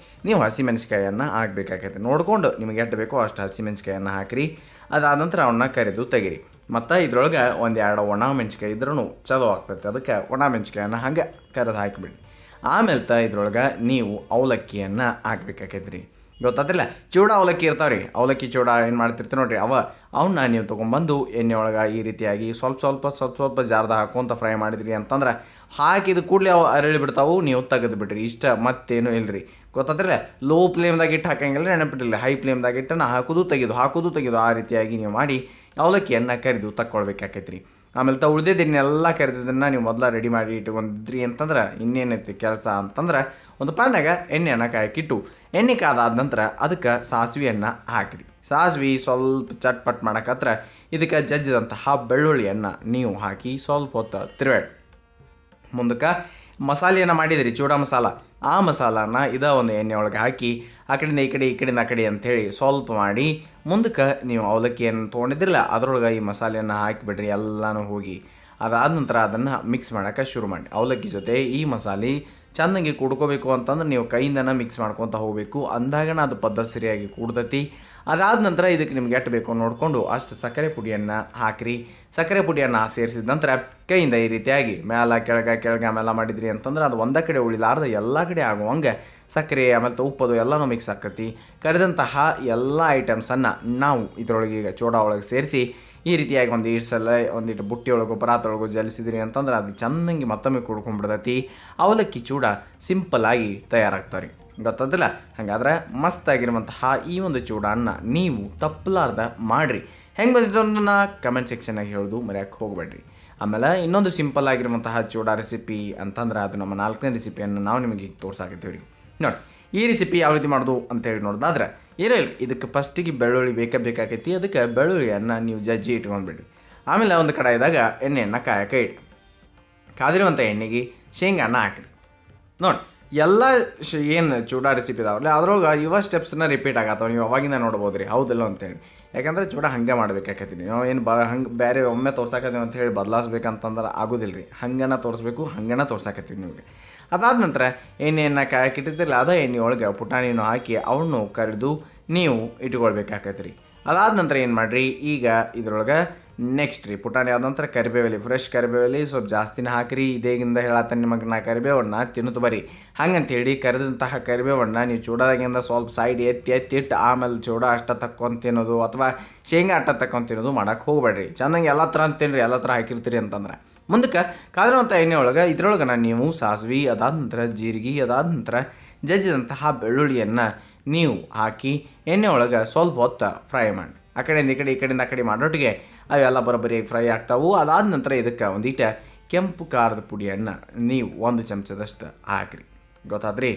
S1: ನೀವು ಹಸಿಮೆಣ್ಸಿಕಾಯನ್ನು ಹಾಕಬೇಕಾಗೈತೆ. ನೋಡಿಕೊಂಡು ನಿಮಗೆ ಎಷ್ಟು ಬೇಕೋ ಅಷ್ಟು ಹಸಿಮೆಣ್ಸಿಕಾಯನ್ನು ಹಾಕಿರಿ. ಅದಾದ ನಂತರ ಅವನ್ನ ಕರಿದು ತೆಗಿರಿ. ಮತ್ತು ಇದ್ರೊಳಗೆ 1-2 ಒಣ ಮೆಣ್ಸಿಕಾಯಿ ಇದ್ರೂ ಚಲೋ ಆಗ್ತೈತೆ. ಅದಕ್ಕೆ ಒಣ ಮೆಣ್ಸಿಕಾಯನ್ನು ಹಾಗೆ ಕರೆದು ಹಾಕಿಬಿಡಿ. ಆಮೇಲೆ ಇದ್ರೊಳಗೆ ನೀವು ಅವಲಕ್ಕಿಯನ್ನು ಹಾಕ್ಬೇಕಾಗೈತೆ ರೀ. ಗೊತ್ತಾತಿಲ್ಲ, ಚೂಡ ಅವಲಕ್ಕಿ ಇರ್ತಾವೆ ರೀ. ಅವಲಕ್ಕಿ ಚೂಡ ಏನು ಮಾಡ್ತಿರ್ತೀವಿ ನೋಡಿರಿ, ಅವನ್ನ ನೀವು ತೊಗೊಂಬಂದು ಎಣ್ಣೆ ಒಳಗೆ ಈ ರೀತಿಯಾಗಿ ಸ್ವಲ್ಪ ಜಾರ್ದ ಹಾಕೊಂತ ಫ್ರೈ ಮಾಡಿದ್ರಿ ಅಂತಂದ್ರೆ ಹಾಕಿದ ಕೂಡಲೇ ಅವು ಅರಳಿ ಬಿಡ್ತಾವು, ನೀವು ತೆಗೆದು ಬಿಡ್ರಿ. ಇಷ್ಟ ಮತ್ತೇನು ಇಲ್ಲರಿ. ಗೊತ್ತಾದ್ರೆ ಲೋ ಫ್ಲೇಮ್ದಾಗ ಇಟ್ಟು ಹಾಕಂಗಿಲ್ಲ, ನೆನಪಿಟ್ಟಿಲ್ಲ. ಹೈ ಫ್ಲೇಮ್ದಾಗ ಇಟ್ಟು ಹಾಕೋದು ತೆಗೆದು ಆ ರೀತಿಯಾಗಿ ನೀವು ಮಾಡಿ ಅವಲಕ್ಕಿಯನ್ನು ಕರಿದು ತಕ್ಕೊಳ್ಬೇಕಾಕೈತೆ ರೀ. ಆಮೇಲೆ ಉಳಿದಿದ್ದನ್ನೆಲ್ಲ ಕರೆದಿದ್ದನ್ನು ನೀವು ಮೊದಲ ರೆಡಿ ಮಾಡಿ ಇಟ್ಕೊಂಡಿದ್ರಿ ಅಂತಂದ್ರೆ ಇನ್ನೇನೈತಿ ಕೆಲಸ ಅಂತಂದ್ರೆ ಒಂದು ಪಾನ್ಯಾಗ ಎಣ್ಣೆಯನ್ನು ಕಾಯಕ್ಕಿಟ್ಟು ಎಣ್ಣೆ ಕಾದಾದ ನಂತರ ಅದಕ್ಕೆ ಸಾಸಿವೆಯನ್ನು ಹಾಕಿರಿ. ಸಾಸಿವೆ ಸ್ವಲ್ಪ ಚಟ್ಪಟ್ ಮಾಡಕತ್ರ ಇದಕ್ಕೆ ಜಜ್ಜಿದಂತಹ ಬೆಳ್ಳುಳ್ಳಿಯನ್ನು ನೀವು ಹಾಕಿ ಸ್ವಲ್ಪ ಹೊತ್ತು ತಿರುವಾಡಿ ಮುಂದಕ್ಕೆ ಮಸಾಲೆಯನ್ನು ಮಾಡಿದಿರಿ, ಚೂಡಾ ಮಸಾಲ. ಆ ಮಸಾಲಾನ ಒಂದು ಎಣ್ಣೆ ಒಳಗೆ ಹಾಕಿ ಆ ಕಡೆಯಿಂದ ಈ ಕಡೆ ಅಂಥೇಳಿ ಸ್ವಲ್ಪ ಮಾಡಿ ಮುಂದಕ್ಕೆ ನೀವು ಅವಲಕ್ಕಿಯನ್ನು ತೊಗೊಂಡಿದ್ದಿರಲ್ಲ ಅದರೊಳಗೆ ಈ ಮಸಾಲೆಯನ್ನು ಹಾಕಿಬಿಡ್ರಿ ಎಲ್ಲನೂ ಹೋಗಿ. ಅದಾದ ನಂತರ ಅದನ್ನು ಮಿಕ್ಸ್ ಮಾಡೋಕ್ಕೆ ಶುರು ಮಾಡಿ. ಅವಲಕ್ಕಿ ಜೊತೆ ಈ ಮಸಾಲೆ ಚೆನ್ನಾಗಿ ಕುಡ್ಕೋಬೇಕು ಅಂತಂದ್ರೆ ನೀವು ಕೈಯಿಂದನೇ ಮಿಕ್ಸ್ ಮಾಡ್ಕೊತ ಹೋಗಬೇಕು. ಅಂದಾಗನ ಅದು ಪದ್ಧತಿ ಸರಿಯಾಗಿ ಕೂಡ್ತೈತಿ. ಅದಾದ ನಂತರ ಇದಕ್ಕೆ ನಿಮ್ಗೆ ಎಷ್ಟು ಬೇಕು ನೋಡಿಕೊಂಡು ಅಷ್ಟು ಸಕ್ಕರೆ ಪುಡಿಯನ್ನು ಹಾಕಿರಿ. ಸಕ್ಕರೆ ಪುಡಿಯನ್ನು ಸೇರಿಸಿದ ನಂತರ ಕೈಯಿಂದ ಈ ರೀತಿಯಾಗಿ ಕೆಳಗೆ ಆಮೇಲೆ ಮಾಡಿದ್ರಿ ಅಂತಂದ್ರೆ ಅದು ಒಂದೇ ಕಡೆ ಉಳಿಲಾರ್ದ ಎಲ್ಲ ಕಡೆ ಆಗುವಂಗೆ ಸಕ್ಕರೆ ಆಮೇಲೆ ಉಪ್ಪದು ಎಲ್ಲನೂ ಮಿಕ್ಸ್ ಆಕತಿ. ಕರೆದಂತಹ ಎಲ್ಲ ಐಟಮ್ಸನ್ನು ನಾವು ಇದರೊಳಗೆ ಈಗ ಚೂಡಾ ಒಳಗೆ ಸೇರಿಸಿ ಈ ರೀತಿಯಾಗಿ ಒಂದಿಟ್ಟು ಬುಟ್ಟಿ ಒಳಗೋ ಪರಾತೊಳಗೋ ಜಲಿಸಿದ್ರಿ ಅಂತಂದ್ರೆ ಅದು ಚೆನ್ನಾಗಿ ಮತ್ತೊಮ್ಮೆ ಕುಡ್ಕೊಂಡ್ಬಿಡ್ತೈತಿ. ಅವಲಕ್ಕಿ ಚೂಡಾ ಸಿಂಪಲ್ಲಾಗಿ ತಯಾರಾಗ್ತಾರೆ. ಗೊತ್ತದಿಲ್ಲ. ಹಾಗಾದ್ರೆ ಮಸ್ತಾಗಿರುವಂತಹ ಈ ಒಂದು ಚೂಡಾನ್ನ ನೀವು ತಪ್ಪಲಾರ್ದ ಮಾಡಿರಿ. ಹೆಂಗೆ ಬಂದಿದ್ದು ಅನ್ನೋದನ್ನ ಕಮೆಂಟ್ ಸೆಕ್ಷನ್ನಾಗಿ ಹೇಳೋದು ಮರೆಯೋಕ್ಕೆ ಹೋಗಬೇಡ್ರಿ. ಆಮೇಲೆ ಇನ್ನೊಂದು ಸಿಂಪಲ್ ಆಗಿರುವಂತಹ ಚೂಡಾ ರೆಸಿಪಿ ಅಂತಂದ್ರೆ ಅದು ನಮ್ಮ 4ನೇ ರೆಸಿಪಿಯನ್ನು ನಾವು ನಿಮಗೆ ತೋರ್ಸಾಕತ್ತೀವಿ ರೀ. ನೋಡಿ ಈ ರೆಸಿಪಿ ಯಾವ ರೀತಿ ಮಾಡೋದು ಅಂತೇಳಿ ನೋಡೋದಾದ್ರೆ ಇಲ್ಲ ಇದಕ್ಕೆ ಫಸ್ಟಿಗೆ ಬೆಳ್ಳುಳ್ಳಿ ಬೇಕಾಗೈತಿ. ಅದಕ್ಕೆ ಬೆಳ್ಳುಳ್ಳಿಯನ್ನು ನೀವು ಜಜ್ಜಿ ಇಟ್ಕೊಂಡ್ಬಿಡ್ರಿ. ಆಮೇಲೆ ಒಂದು ಕಡಾಯಿದಾಗ ಎಣ್ಣೆಯನ್ನು ಕಾಯಕ್ಕೆ ಇಟ್ಟು ಕಾದಿರುವಂಥ ಎಣ್ಣೆಗೆ ಶೇಂಗಾನ ಹಾಕಿರಿ. ನೋಡಿ ಎಲ್ಲ ಏನು ಚೂಡಾ ರೆಸಿಪಿ ಇದಾವಲ್ಲ ಅದ್ರೊಳಗೆ ಇವ ಸ್ಟೆಪ್ಸನ್ನ ರಿಪೀಟ್ ಆಗತ್ತವ, ನೀವು ಅವಾಗಿಂದ ನೋಡ್ಬೋದು ರೀ. ಹೌದಿಲ್ಲ ಅಂತೇಳಿ. ಯಾಕಂದರೆ ಚೂಡಾ ಹಂಗೆ ಮಾಡ್ಬೇಕಾಕತ್ತೀನಿ ನಾವು. ಏನು ಹಂಗೆ ಬೇರೆ ಒಮ್ಮೆ ತೋರ್ಸಾಕತ್ತೀವಿ ಅಂತ ಹೇಳಿ ಬದಲಾಯಿಸ್ಬೇಕಂತಂದ್ರೆ ಆಗೋದಿಲ್ಲ ರೀ. ಹಂಗನ ತೋರಿಸ್ಬೇಕು, ಹಂಗನ ತೋರ್ಸಾಕತ್ತೀವಿ ನಿಮಗೆ. ಅದಾದ ನಂತರ ಎಣ್ಣೆಯನ್ನು ಕಾಯಕ್ಕಿಟ್ಟಿದ್ದಿಲ್ಲ ಅದೇ ಎಣ್ಣೆ ಒಳಗೆ ಪುಟಾಣಿನೂ ಹಾಕಿ ಅವನು ಕರೆದು ನೀವು ಇಟ್ಕೊಳ್ಬೇಕಾಕೈತೆ ರೀ. ಅದಾದ ನಂತರ ಏನು ಮಾಡಿರಿ, ಈಗ ಇದ್ರೊಳಗೆ ನೆಕ್ಸ್ಟ್ ರೀ ಪುಟಾಣಿ ಆದ ನಂತರ ಕರಿಬೇವಲ್ಲಿ ಫ್ರೆಶ್ ಕರಿಬೇವಲ್ಲಿ ಸ್ವಲ್ಪ ಜಾಸ್ತಿನೇ ಹಾಕಿರಿ. ಇದೇಗಿಂದ ಹೇಳತ್ತಾನೆ ನಿಮಗೆ ನಾ ಕರಿಬೇವನ್ನ ತಿನ್ನುತ್ತ ಬರ್ರಿ. ಹಂಗಂತೇಳಿ ಕರೆದಂತಹ ಕರಿಬೇವನ್ನ ನೀವು ಚೂಡಾದಾಗಿಂದ ಸ್ವಲ್ಪ ಸೈಡ್ ಎತ್ತಿಟ್ಟು ಆಮೇಲೆ ಚೂಡಾ ಅಷ್ಟ ತಕ್ಕೊಂಡು ತಿನ್ನೋದು ಅಥವಾ ಶೇಂಗಾ ಅಟ್ಟ ತಕ್ಕೊಂಡು ತಿನ್ನೋದು ಮಾಡೋಕ್ಕೆ ಹೋಗಬೇಡ್ರಿ. ಚೆನ್ನಾಗಿ ಎಲ್ಲ ಥರ ತಿನ್ನಿರಿ, ಎಲ್ಲ ಥರ ಹಾಕಿರ್ತೀರಿ ಅಂತಂದ್ರೆ. ಮುಂದಕ್ಕೆ ಕಾದಿರುವಂಥ ಎಣ್ಣೆ ಒಳಗೆ ಇದ್ರೊಳಗೆ ನೀವು ಸಾಸಿವೆ, ಅದಾದ ನಂತರ ಜೀರಿಗೆ, ಅದಾದ ನಂತರ ಜಜ್ಜಿದಂತಹ ಬೆಳ್ಳುಳ್ಳಿಯನ್ನು ನೀವು ಹಾಕಿ ಎಣ್ಣೆ ಒಳಗೆ ಸ್ವಲ್ಪ ಹೊತ್ತು ಫ್ರೈ ಮಾಡಿ. ಆ ಕಡೆಯಿಂದ ಈ ಕಡೆ ಮಾಡೋಟಿಗೆ ಅವೆಲ್ಲ ಬರೋಬ್ಬರಿಯಾಗಿ ಫ್ರೈ ಆಗ್ತಾವೆ. ಅದಾದ ನಂತರ ಇದಕ್ಕೆ ಒಂದೀಟ ಕೆಂಪು ಖಾರದ ಪುಡಿಯನ್ನು ನೀವು 1 ಚಮಚದಷ್ಟು ಹಾಕಿರಿ. ಗೊತ್ತಾದ್ರಿ.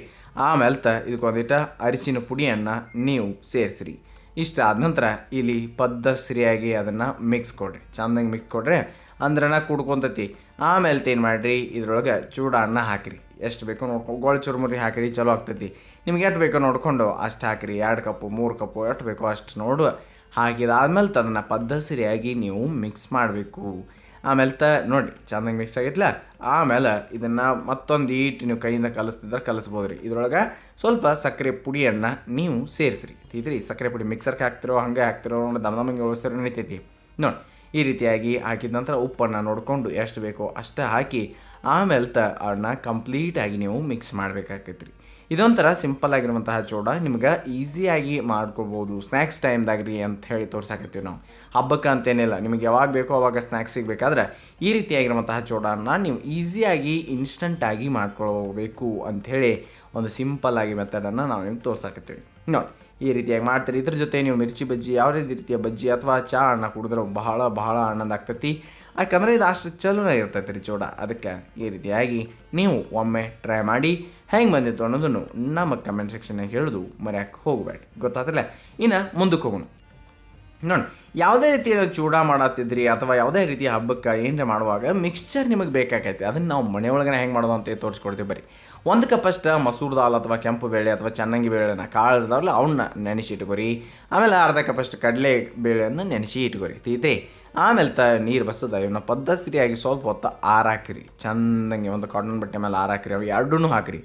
S1: ಆಮೇಲೆ ಇದಕ್ಕೊಂದಿಟ್ಟು ಅರಿಶಿನ ಪುಡಿಯನ್ನು ನೀವು ಸೇರಿಸ್ರಿ. ಇಷ್ಟ ಆದ ನಂತರ ಇಲ್ಲಿ ಪದ್ದಸರಿಯಾಗಿ ಅದನ್ನು ಮಿಕ್ಸ್ ಕೊಡ್ರಿ, ಚೆಂದಾಗಿ ಮಿಕ್ಸ್ ಕೊಡ್ರಿ ಅಂದ್ರನ ಕುಡ್ಕೊತತಿ. ಆಮೇಲೆ ಏನು ಮಾಡಿರಿ, ಇದ್ರೊಳಗೆ ಚೂಡಾನ್ನ ಹಾಕಿರಿ, ಎಷ್ಟು ಬೇಕೋ ನೋಡ್ಕೊಂಡು ಗೋಳು ಚುರುಮುರಿ ಹಾಕಿರಿ, ಚಲೋ ಆಗ್ತೈತಿ. ನಿಮ್ಗೆ ಎಷ್ಟು ಬೇಕೋ ನೋಡಿಕೊಂಡು ಅಷ್ಟು ಹಾಕಿರಿ, 2 ಕಪ್ಪು 3 ಕಪ್ಪು ಎಷ್ಟು ಬೇಕೋ ಅಷ್ಟು ನೋಡು. ಹಾಕಿದಾದ್ಮೇಲೆ ಅದನ್ನು ಪದ್ದಸರಿಯಾಗಿ ನೀವು ಮಿಕ್ಸ್ ಮಾಡಬೇಕು. ಆಮೇಲೆ ನೋಡಿ ಚೆನ್ನಾಗಿ ಮಿಕ್ಸ್ ಆಗಿತ್ತಲ್ಲ. ಆಮೇಲೆ ಇದನ್ನು ಮತ್ತೊಂದು ಈಟ್ ನೀವು ಕೈಯಿಂದ ಕಲಿಸ್ತಿದ್ರೆ ಕಲಿಸ್ಬೋದು ರೀ. ಇದ್ರೊಳಗೆ ಸ್ವಲ್ಪ ಸಕ್ಕರೆ ಪುಡಿಯನ್ನು ನೀವು ಸೇರಿಸ್ರಿ. ತಿದ್ರಿ ಸಕ್ಕರೆ ಪುಡಿ ಮಿಕ್ಸರ್ಗೆ ಹಾಕ್ತಿರೋ ಹಂಗೆ ಹಾಕ್ತಿರೋ ನೋಡಿ ದಮ್ದಮ್ಗೆ ಉಳಿಸ್ತಿರೋ ನಡೀತೈತಿ ನೋಡಿ. ಈ ರೀತಿಯಾಗಿ ಹಾಕಿದ ನಂತರ ಉಪ್ಪನ್ನು ನೋಡಿಕೊಂಡು ಎಷ್ಟು ಬೇಕೋ ಅಷ್ಟು ಹಾಕಿ ಆಮೇಲೆ ಅದನ್ನ ಕಂಪ್ಲೀಟಾಗಿ ನೀವು ಮಿಕ್ಸ್ ಮಾಡಬೇಕಾಗ್ತೈತೆ ರೀ. ಇದೊಂಥರ ಸಿಂಪಲ್ ಆಗಿರುವಂತಹ ಚೂಡ, ನಿಮ್ಗೆ ಈಸಿಯಾಗಿ ಮಾಡ್ಕೊಳ್ಬೋದು ಸ್ನ್ಯಾಕ್ಸ್ ಟೈಮ್ದಾಗ ರೀ ಅಂತ ಹೇಳಿ ತೋರ್ಸಾಕತ್ತೀವಿ ನಾವು. ಹಬ್ಬಕ್ಕೆ ಅಂತೇನಿಲ್ಲ, ನಿಮಗೆ ಯಾವಾಗ ಬೇಕೋ ಅವಾಗ ಸ್ನ್ಯಾಕ್ಸ್ ಸಿಗಬೇಕಾದ್ರೆ ಈ ರೀತಿಯಾಗಿರುವಂತಹ ಚೂಡನ್ನು ನೀವು ಈಸಿಯಾಗಿ ಇನ್ಸ್ಟಂಟಾಗಿ ಮಾಡ್ಕೊಳ್ಬೇಕು ಅಂಥೇಳಿ ಒಂದು ಸಿಂಪಲ್ಲಾಗಿ ಮೆಥಡನ್ನು ನಾವು ನಿಮ್ಗೆ ತೋರ್ಸಾಕತ್ತೀವಿ ನೋಡಿ. ಈ ರೀತಿಯಾಗಿ ಮಾಡ್ತೀರಿ. ಇದ್ರ ಜೊತೆ ನೀವು ಮಿರ್ಚಿ ಬಜ್ಜಿ ಯಾವುದೇ ರೀತಿಯ ಬಜ್ಜಿ ಅಥವಾ ಚಹಾ ಹಣ್ಣು ಕುಡಿದ್ರೆ ಬಹಳ ಆನಂದ ಆಗ್ತೈತಿ. ಯಾಕಂದರೆ ಇದು ಅಷ್ಟು ಚಲೋ ಇರ್ತೈತೆ ರೀ ಚೂಡ. ಅದಕ್ಕೆ ಈ ರೀತಿಯಾಗಿ ನೀವು ಒಮ್ಮೆ ಟ್ರೈ ಮಾಡಿ ಹೆಂಗೆ ಬಂದಿತ್ತು ಅನ್ನೋದನ್ನು ನಮ್ಮ ಕಮೆಂಟ್ ಸೆಕ್ಷನ್ನಾಗ ಹೇಳೋದು ಮರ್ಯಾಕೆ ಹೋಗಬೇಡಿ. ಗೊತ್ತಾತಲ್ಲ. ಇನ್ನು ಮುಂದಕ್ಕೆ ಹೋಗೋಣ ನೋಡಿ. ಯಾವುದೇ ರೀತಿಯ ಚೂಡ ಮಾಡತ್ತಿದ್ರಿ ಅಥವಾ ಯಾವುದೇ ರೀತಿಯ ಹಬ್ಬಕ್ಕೆ ಏನರ ಮಾಡುವಾಗ ಮಿಕ್ಸ್ಚರ್ ನಿಮಗೆ ಬೇಕಾಗೈತೆ. ಅದನ್ನು ನಾವು ಮನೆಯೊಳಗನೆ ಹೆಂಗೆ ಮಾಡೋದು ಅಂತ ತೋರಿಸ್ಕೊಡ್ತೀವಿ. ಬರೀ 1 ಕಪ್ಪಷ್ಟು ಮಸೂರ್ ದಾಲ್ ಅಥವಾ ಕೆಂಪು ಬೇಳೆ ಅಥವಾ ಚೆನ್ನಾಗಿ ಬೇಳೆನ ಕಾಳು ಇರ್ತಾವಲ್ಲ ಅವನ್ನ ನೆನೆಸಿ ಇಟ್ಕೊರಿ. ಆಮೇಲೆ 1/2 ಕಪ್ಪಷ್ಟು ಕಡಲೆ ಬೇಳೆಯನ್ನು ನೆನೆಸಿ ಇಟ್ಕೊರಿ. ತೀತ್ರಿ ಆಮೇಲೆ ನೀರು ಬಸದ ಇವನ್ನ ಪದ್ದಸರಿಯಾಗಿ ಸ್ವಲ್ಪ ಹೊತ್ತು ಆರಾಕ್ರಿ. ಚೆಂದಂಗೆ ಒಂದು ಕಾಟನ್ ಬಟ್ಟೆ ಮೇಲೆ ಆರಾಕ್ರಿ. ಅವು ಎರಡೂ ಹಾಕಿರಿ.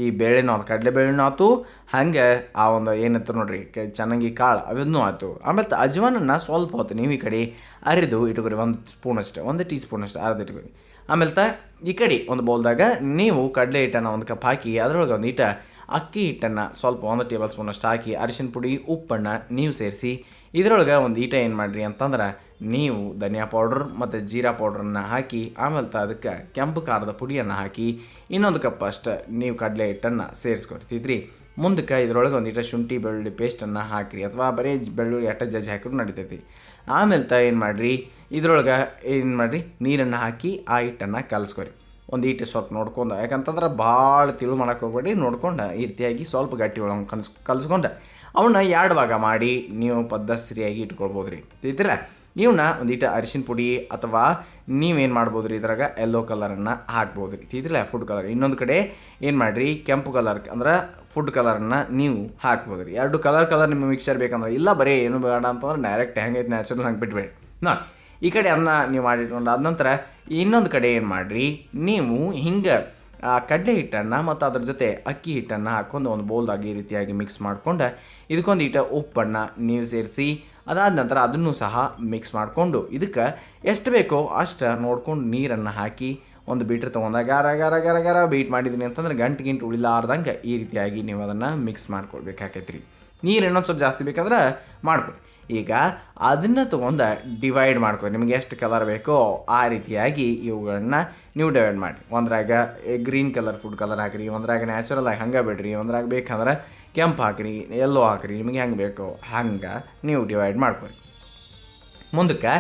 S1: ಈ ಬೇಳೆನೂ ಆಯ್ತು, ಕಡಲೆ ಬೇಳೆನೂ ಆಯ್ತು, ಹಾಗೆ ಆ ಒಂದು ಏನಂತ ನೋಡ್ರಿ ಚೆನ್ನಾಗಿ ಕಾಳು ಅವನ್ನೂ ಆಯ್ತು. ಆಮೇಲೆ ಅಜ್ವಾನನ್ನು ಸ್ವಲ್ಪ ಹೊತ್ತು ನೀವು ಈ ಕಡೆ ಅರಿದು ಇಟ್ಕೊರಿ. 1 ಸ್ಪೂನಷ್ಟು, 1 ಟೀ ಸ್ಪೂನಷ್ಟು ಅರ್ದು ಇಟ್ಕೊರಿ. ಆಮೇಲೆ ಈ ಕಡೆ ಒಂದು ಬೌಲ್ದಾಗ ನೀವು ಕಡಲೆ ಹಿಟ್ಟನ್ನು 1 ಕಪ್ ಹಾಕಿ ಅದರೊಳಗೆ ಒಂದು ಅಕ್ಕಿ ಹಿಟ್ಟನ್ನು ಸ್ವಲ್ಪ 1 ಟೇಬಲ್ ಸ್ಪೂನಷ್ಟು ಹಾಕಿ ಅರಿಶಿನ ಪುಡಿ ಉಪ್ಪನ್ನು ನೀವು ಸೇರಿಸಿ ಇದರೊಳಗೆ ಒಂದು ಏನು ಮಾಡಿರಿ ಅಂತಂದ್ರೆ ನೀವು ಧನಿಯಾ ಪೌಡ್ರ್ ಮತ್ತು ಜೀರಾ ಪೌಡ್ರನ್ನು ಹಾಕಿ ಆಮೇಲೆ ಅದಕ್ಕೆ ಕೆಂಪು ಖಾರದ ಪುಡಿಯನ್ನು ಹಾಕಿ 1 ಕಪ್ ಅಷ್ಟು ನೀವು ಕಡಲೆ ಹಿಟ್ಟನ್ನು ಸೇರಿಸ್ಕೊಡ್ತಿದ್ರಿ. ಮುಂದಕ್ಕೆ ಇದರೊಳಗೆ ಒಂದು ಶುಂಠಿ ಬೆಳ್ಳುಳ್ಳಿ ಪೇಸ್ಟನ್ನು ಹಾಕಿರಿ ಅಥವಾ ಬರೀ ಬೆಳ್ಳುಳ್ಳಿ ಜಜ್ಜಿ ಹಾಕಿದ್ರು ನಡೀತೈತಿ. ಆಮೇಲೆ ಏನು ಮಾಡಿರಿ, ಇದರೊಳಗೆ ಏನು ಮಾಡಿರಿ, ನೀರನ್ನು ಹಾಕಿ ಆ ಹಿಟ್ಟನ್ನು ಕಲಿಸ್ಕೊರಿ. ಒಂದು ಸ್ವಲ್ಪ ನೋಡ್ಕೊಂಡು, ಯಾಕಂತಂದ್ರೆ ಭಾಳ ತಿಳು ಮಾಡೋಕೆ ಹೋಗ್ಬೇಡಿ, ನೋಡ್ಕೊಂಡು ಈ ರೀತಿಯಾಗಿ ಸ್ವಲ್ಪ ಗಟ್ಟಿ ಒಳಗೆ ಕಲಿಸ್ಕೊಂಡು ಅವನ್ನ 2 ಭಾಗ ಮಾಡಿ ನೀವು ಪದ್ದಸರಿಯಾಗಿ ಇಟ್ಕೊಳ್ಬೋದು ರೀ. ತಿಳಿತಿಲ್ಲ. ಇವನ್ನ ಒಂದೀಟ ಅರಿಶಿನ ಪುಡಿ ಅಥವಾ ನೀವೇನು ಮಾಡ್ಬೋದು ರೀ, ಇದ್ರಾಗ ಯೆಲ್ಲೋ ಕಲರನ್ನು ಹಾಕ್ಬೋದು ರೀ. ತಿಳಿತಿಲ್ಲ, ಫುಡ್ ಕಲರ್. ಇನ್ನೊಂದು ಕಡೆ ಏನು ಮಾಡಿರಿ, ಕೆಂಪು ಕಲರ್ ಅಂದ್ರೆ ಫುಡ್ ಕಲರನ್ನು ನೀವು ಹಾಕ್ಬೋದು ರೀ. 2 ಕಲರ್ ನಿಮಗೆ ಮಿಕ್ಸರ್ ಬೇಕಂದ್ರೆ ಇಲ್ಲ, ಬರೀ ಏನು ಬೇಡ ಅಂತಂದ್ರೆ ಡೈರೆಕ್ಟ್ ಹೆಂಗೈತೆ ನ್ಯಾಚುರಲ್ ಹಂಗೆ ಬಿಟ್ಬೇಡಿ. ಈ ಕಡೆ ಅನ್ನ ನೀವು ಮಾಡಿಟ್ಕೊಂಡು ಆದ ನಂತರ ಇನ್ನೊಂದು ಕಡೆ ಏನು ಮಾಡಿರಿ, ನೀವು ಹಿಂಗೆ ಕಡಲೆ ಹಿಟ್ಟನ್ನು ಮತ್ತು ಅದ್ರ ಜೊತೆ ಅಕ್ಕಿ ಹಿಟ್ಟನ್ನು ಹಾಕ್ಕೊಂಡು ಒಂದು ಬೌಲ್ದಾಗಿ ಈ ರೀತಿಯಾಗಿ ಮಿಕ್ಸ್ ಮಾಡ್ಕೊಂಡು ಇದಕ್ಕೊಂದು ಉಪ್ಪನ್ನು ನೀವು ಸೇರಿಸಿ ಅದಾದ ನಂತರ ಅದನ್ನು ಸಹ ಮಿಕ್ಸ್ ಮಾಡಿಕೊಂಡು ಇದಕ್ಕೆ ಎಷ್ಟು ಬೇಕೋ ಅಷ್ಟು ನೋಡ್ಕೊಂಡು ನೀರನ್ನು ಹಾಕಿ ಒಂದು ಬೀಟ್ರ್ ತೊಗೊಂಡಾಗ ಗಾರ ಬೀಟ್ ಮಾಡಿದ್ದೀನಿ ಅಂತಂದ್ರೆ ಗಂಟು ಉಳಿಲಾರ್ದಂಗೆ ಈ ರೀತಿಯಾಗಿ ನೀವು ಅದನ್ನು ಮಿಕ್ಸ್ ಮಾಡ್ಕೊಳ್ಬೇಕಾಕೈತೆ ರೀ. ನೀರು ಇನ್ನೊಂದು ಸ್ವಲ್ಪ ಜಾಸ್ತಿ ಬೇಕಾದ್ರೆ ಮಾಡ್ಕೊಡಿ. ಈಗ ಅದನ್ನು ತೊಗೊಂಡು ಡಿವೈಡ್ ಮಾಡ್ಕೊ, ನಿಮಗೆ ಎಷ್ಟು ಕಲರ್ ಬೇಕೋ ಆ ರೀತಿಯಾಗಿ ಇವುಗಳನ್ನ ನೀವು ಡಿವೈಡ್ ಮಾಡಿ. ಒಂದ್ರಾಗ ಗ್ರೀನ್ ಕಲರ್ ಫುಡ್ ಕಲರ್ ಹಾಕಿರಿ, ಒಂದ್ರಾಗ ನ್ಯಾಚುರಲ್ ಆಗಿ ಹಂಗೆ ಬಿಡ್ರಿ, ಒಂದ್ರಾಗ ಬೇಕಂದ್ರೆ ಕೆಂಪು ಹಾಕಿರಿ, ಎಲ್ಲೋ ಹಾಕಿರಿ, ನಿಮಗೆ ಹೆಂಗೆ ಬೇಕೋ ಹಂಗೆ ನೀವು ಡಿವೈಡ್ ಮಾಡ್ಕೊರಿ. ಮುಂದಕ್ಕೆ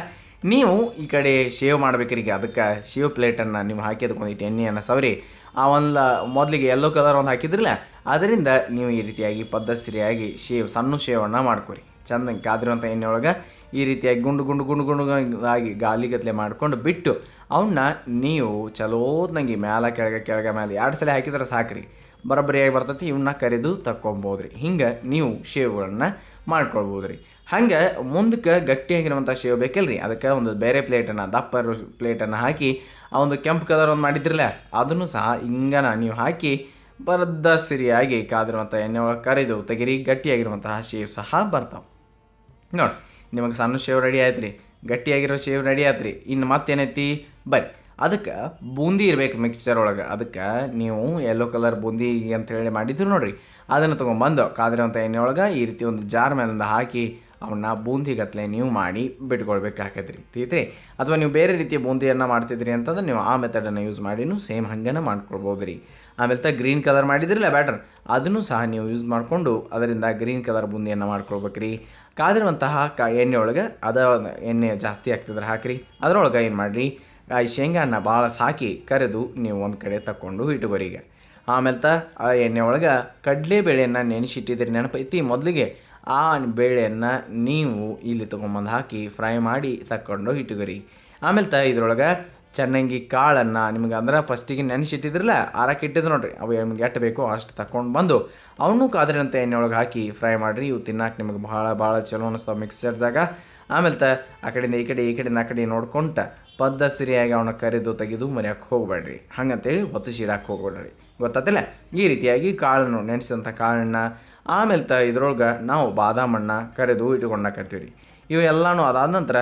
S1: ನೀವು ಈ ಕಡೆ ಶೇವ್ ಮಾಡ್ಬೇಕ್ರಿ. ಈಗ ಅದಕ್ಕೆ ಶೇವ್ ಪ್ಲೇಟನ್ನು ನೀವು ಹಾಕಿ ಅದಕ್ಕೊಂದಿಟ್ಟು ಎಣ್ಣೆಯನ್ನು ಸವರಿ ಆ ಒಂದು ಮೊದಲಿಗೆ ಯೆಲ್ಲೋ ಕಲರ್ ಒಂದು ಹಾಕಿದ್ರಲ್ಲ ಅದರಿಂದ ನೀವು ಈ ರೀತಿಯಾಗಿ ಪದ್ದಸರಿಯಾಗಿ ಸಣ್ಣ ಶೇವನ್ನು ಮಾಡ್ಕೊರಿ. ಚೆಂದಂಗೆ ಕಾದಿರುವಂಥ ಎಣ್ಣೆ ಒಳಗೆ ಈ ರೀತಿಯಾಗಿ ಗುಂಡು ಗಾಲಿಗತ್ತಲೆ ಮಾಡ್ಕೊಂಡು ಬಿಟ್ಟು ಅವನ್ನ ನೀವು ಚಲೋದ್ನಂಗೆ ಮೇಲೆ ಕೆಳಗೆ ಮೇಲೆ 2 ಸಲ ಹಾಕಿದ್ರೆ ಸಾಕ್ರಿ, ಬರೋಬ್ಬರಿಯಾಗಿ ಬರ್ತೈತಿ. ಇವನ್ನ ಕರೆದು ತಕ್ಕೊಬೋದು ರೀ. ಹಿಂಗೆ ನೀವು ಶೇವ್ಗಳನ್ನು ಮಾಡ್ಕೊಳ್ಬೋದು ರೀ. ಹಂಗೆ ಮುಂದಕ್ಕೆ ಗಟ್ಟಿಯಾಗಿರುವಂಥ ಶೇವ್ ಬೇಕಲ್ರಿ, ಅದಕ್ಕೆ ಒಂದು ಬೇರೆ ಪ್ಲೇಟನ್ನು ದಪ್ಪ ಪ್ಲೇಟನ್ನು ಹಾಕಿ ಆ ಒಂದು ಕೆಂಪು ಕಲರ್ ಒಂದು ಮಾಡಿದ್ರಲ್ಲ ಅದನ್ನು ಸಹ ಹಿಂಗನ ನೀವು ಹಾಕಿ ಪದ್ದಸರಿಯಾಗಿ ಕಾದಿರುವಂಥ ಎಣ್ಣೆ ಒಳಗೆ ಕರೆದು ತೆಗಿರಿ. ಗಟ್ಟಿಯಾಗಿರುವಂತಹ ಶೇವ್ ಸಹ ಬರ್ತಾವೆ ನೋಡಿ. ನಿಮಗೆ ಸಣ್ಣ ಶೇವ್ ರೆಡಿ ಆಯ್ತು ರೀ, ಗಟ್ಟಿಯಾಗಿರೋ ಶೇವ್ ರೆಡಿ ಆಯ್ತು ರೀ. ಇನ್ನು ಮತ್ತೇನೈತಿ ಬರ್ರಿ, ಅದಕ್ಕೆ ಬೂಂದಿ ಇರಬೇಕು ಮಿಕ್ಸ್ಚರ್ ಒಳಗೆ. ಅದಕ್ಕೆ ನೀವು ಯೆಲ್ಲೋ ಕಲರ್ ಬೂಂದಿ ಅಂತೇಳಿ ಮಾಡಿದ್ರು ನೋಡಿರಿ, ಅದನ್ನು ತೊಗೊಂಬಂದು ಕಾದಿರುವಂಥ ಎಣ್ಣೆ ಒಳಗೆ ಈ ರೀತಿ ಒಂದು ಜಾರ್ ಮೇಲಿಂದ ಹಾಕಿ ಅವನ್ನ ಬೂಂದಿಗತ್ತಲೆ ನೀವು ಮಾಡಿ ಬಿಟ್ಕೊಳ್ಬೇಕಾಕೈತೆ ರೀ. ತಿಳಿತ್ರಿ. ಅಥವಾ ನೀವು ಬೇರೆ ರೀತಿಯ ಬೂಂದಿಯನ್ನು ಮಾಡ್ತಿದ್ರಿ ಅಂತಂದ್ರೆ ನೀವು ಆ ಮೆಥಡನ್ನು ಯೂಸ್ ಮಾಡಿನೂ ಸೇಮ್ ಹಂಗೇನ ಮಾಡ್ಕೊಳ್ಬೋದು ರೀ. ಆಮೇಲೆ ಗ್ರೀನ್ ಕಲರ್ ಮಾಡಿದ್ರಲ್ಲ ಬ್ಯಾಟರ್, ಅದನ್ನು ಸಹ ನೀವು ಯೂಸ್ ಮಾಡಿಕೊಂಡು ಅದರಿಂದ ಗ್ರೀನ್ ಕಲರ್ ಬೂಂದಿಯನ್ನು ಮಾಡ್ಕೊಳ್ಬೇಕು ರೀ. ಕಾದಿರುವಂತಹ ಎಣ್ಣೆ ಒಳಗೆ ಎಣ್ಣೆ ಜಾಸ್ತಿ ಆಗ್ತಿದ್ರೆ ಹಾಕಿರಿ. ಅದರೊಳಗೆ ಏನು ಮಾಡಿರಿ, ಶೇಂಗಾನ ಭಾಳ ಹಾಕಿ ಕರೆದು ನೀವು ಒಂದು ಕಡೆ ತಗೊಂಡು ಇಟ್ಕೊರಿ. ಈಗ ಆಮೇಲೆ ಆ ಎಣ್ಣೆ ಒಳಗೆ ಕಡಲೆಬೇಳೆಯನ್ನು ನೆನೆಸಿಟ್ಟಿದ್ರಿ ನೆನಪೈತಿ. ಮೊದಲಿಗೆ ಆ ಬೇಳೆಯನ್ನು ನೀವು ಇಲ್ಲಿ ತೊಗೊಂಬಂದು ಹಾಕಿ ಫ್ರೈ ಮಾಡಿ ತಗೊಂಡು ಇಟ್ಕೊರಿ. ಆಮೇಲೆ ಇದ್ರೊಳಗೆ ಚೆನ್ನಾಗಿ ಕಾಳನ್ನು ನಿಮ್ಗೆ ಅಂದ್ರೆ ಫಸ್ಟಿಗೆ ನೆನೆಸಿಟ್ಟಿದ್ರಲ್ಲ ಆರಕ್ಕೆ ಇಟ್ಟಿದ್ರು ನೋಡಿರಿ, ಅವು ನಿಮ್ಗೆ ಎಷ್ಟು ಬೇಕೋ ಅಷ್ಟು ತಗೊಂಡು ಬಂದು ಅವನ್ನೂ ಕಾದ್ರಂತ ಎಣ್ಣೆ ಒಳಗೆ ಹಾಕಿ ಫ್ರೈ ಮಾಡಿರಿ. ಇವು ತಿನ್ನಕ್ಕೆ ನಿಮಗೆ ಭಾಳ ಚಲೋ ಅನ್ನಿಸ್ತಾವೆ ಮಿಕ್ಸರ್ದಾಗ. ಆಮೇಲೆ ಆ ಕಡೆಯಿಂದ ಈ ಕಡೆಯಿಂದ ಆ ಕಡೆ ನೋಡ್ಕೊಂತ ಪದ್ಧತಿಯಾಗಿ ಅವನ್ನ ಕರೆದು ತೆಗೆದು ಮರ್ಯಾಕೆ ಹೋಗಬೇಡ್ರಿ. ಹಂಗಂತೇಳಿ ಹೊತ್ತು ಶೀಡಕ್ಕೆ ಹೋಗ್ಬೇಡ್ರಿ, ಗೊತ್ತಾತಿಲ್ಲ. ಈ ರೀತಿಯಾಗಿ ಕಾಳನ್ನು ನೆನೆಸಿದಂಥ ಕಾಳನ್ನು ಆಮೇಲೆ ಇದ್ರೊಳಗೆ ನಾವು ಬಾದಾಮನ್ನು ಕರೆದು ಇಟ್ಕೊಂಡಾಕತ್ತೀವಿ ರೀ. ಇವು ಎಲ್ಲನೂ ಅದಾದ ನಂತರ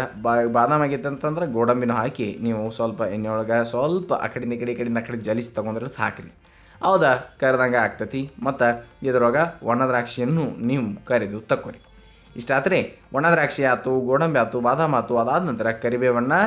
S1: ಬಾದಾಮ್ ಆಗೈತೆ ಅಂತಂದ್ರೆ ಗೋಡಂಬಿನೂ ಹಾಕಿ ನೀವು ಸ್ವಲ್ಪ ಎಣ್ಣೆಯೊಳಗೆ ಸ್ವಲ್ಪ ಆ ಕಡೆಯಿಂದ ಆ ಕಡೆ ಜಲಿಸಿ ತೊಗೊಂಡ್ರೆ ಸಾಕ್ರಿ. ಹೌದಾ, ಕರೆದಂಗೆ ಆಗ್ತೈತಿ. ಮತ್ತು ಇದ್ರೊಳಗೆ ಒಣ ದ್ರಾಕ್ಷಿಯನ್ನು ನೀವು ಕರೆದು ತಕ್ಕೊರಿ. ಇಷ್ಟ ಆತ್ರಿ. ಒಣ ದ್ರಾಕ್ಷಿ ಆಯ್ತು, ಗೋಡಂಬಿ ಆಯ್ತು, ಬಾದಾಮ್ ಆಯ್ತು. ಅದಾದ ನಂತರ ಕರಿಬೇವನ್ನು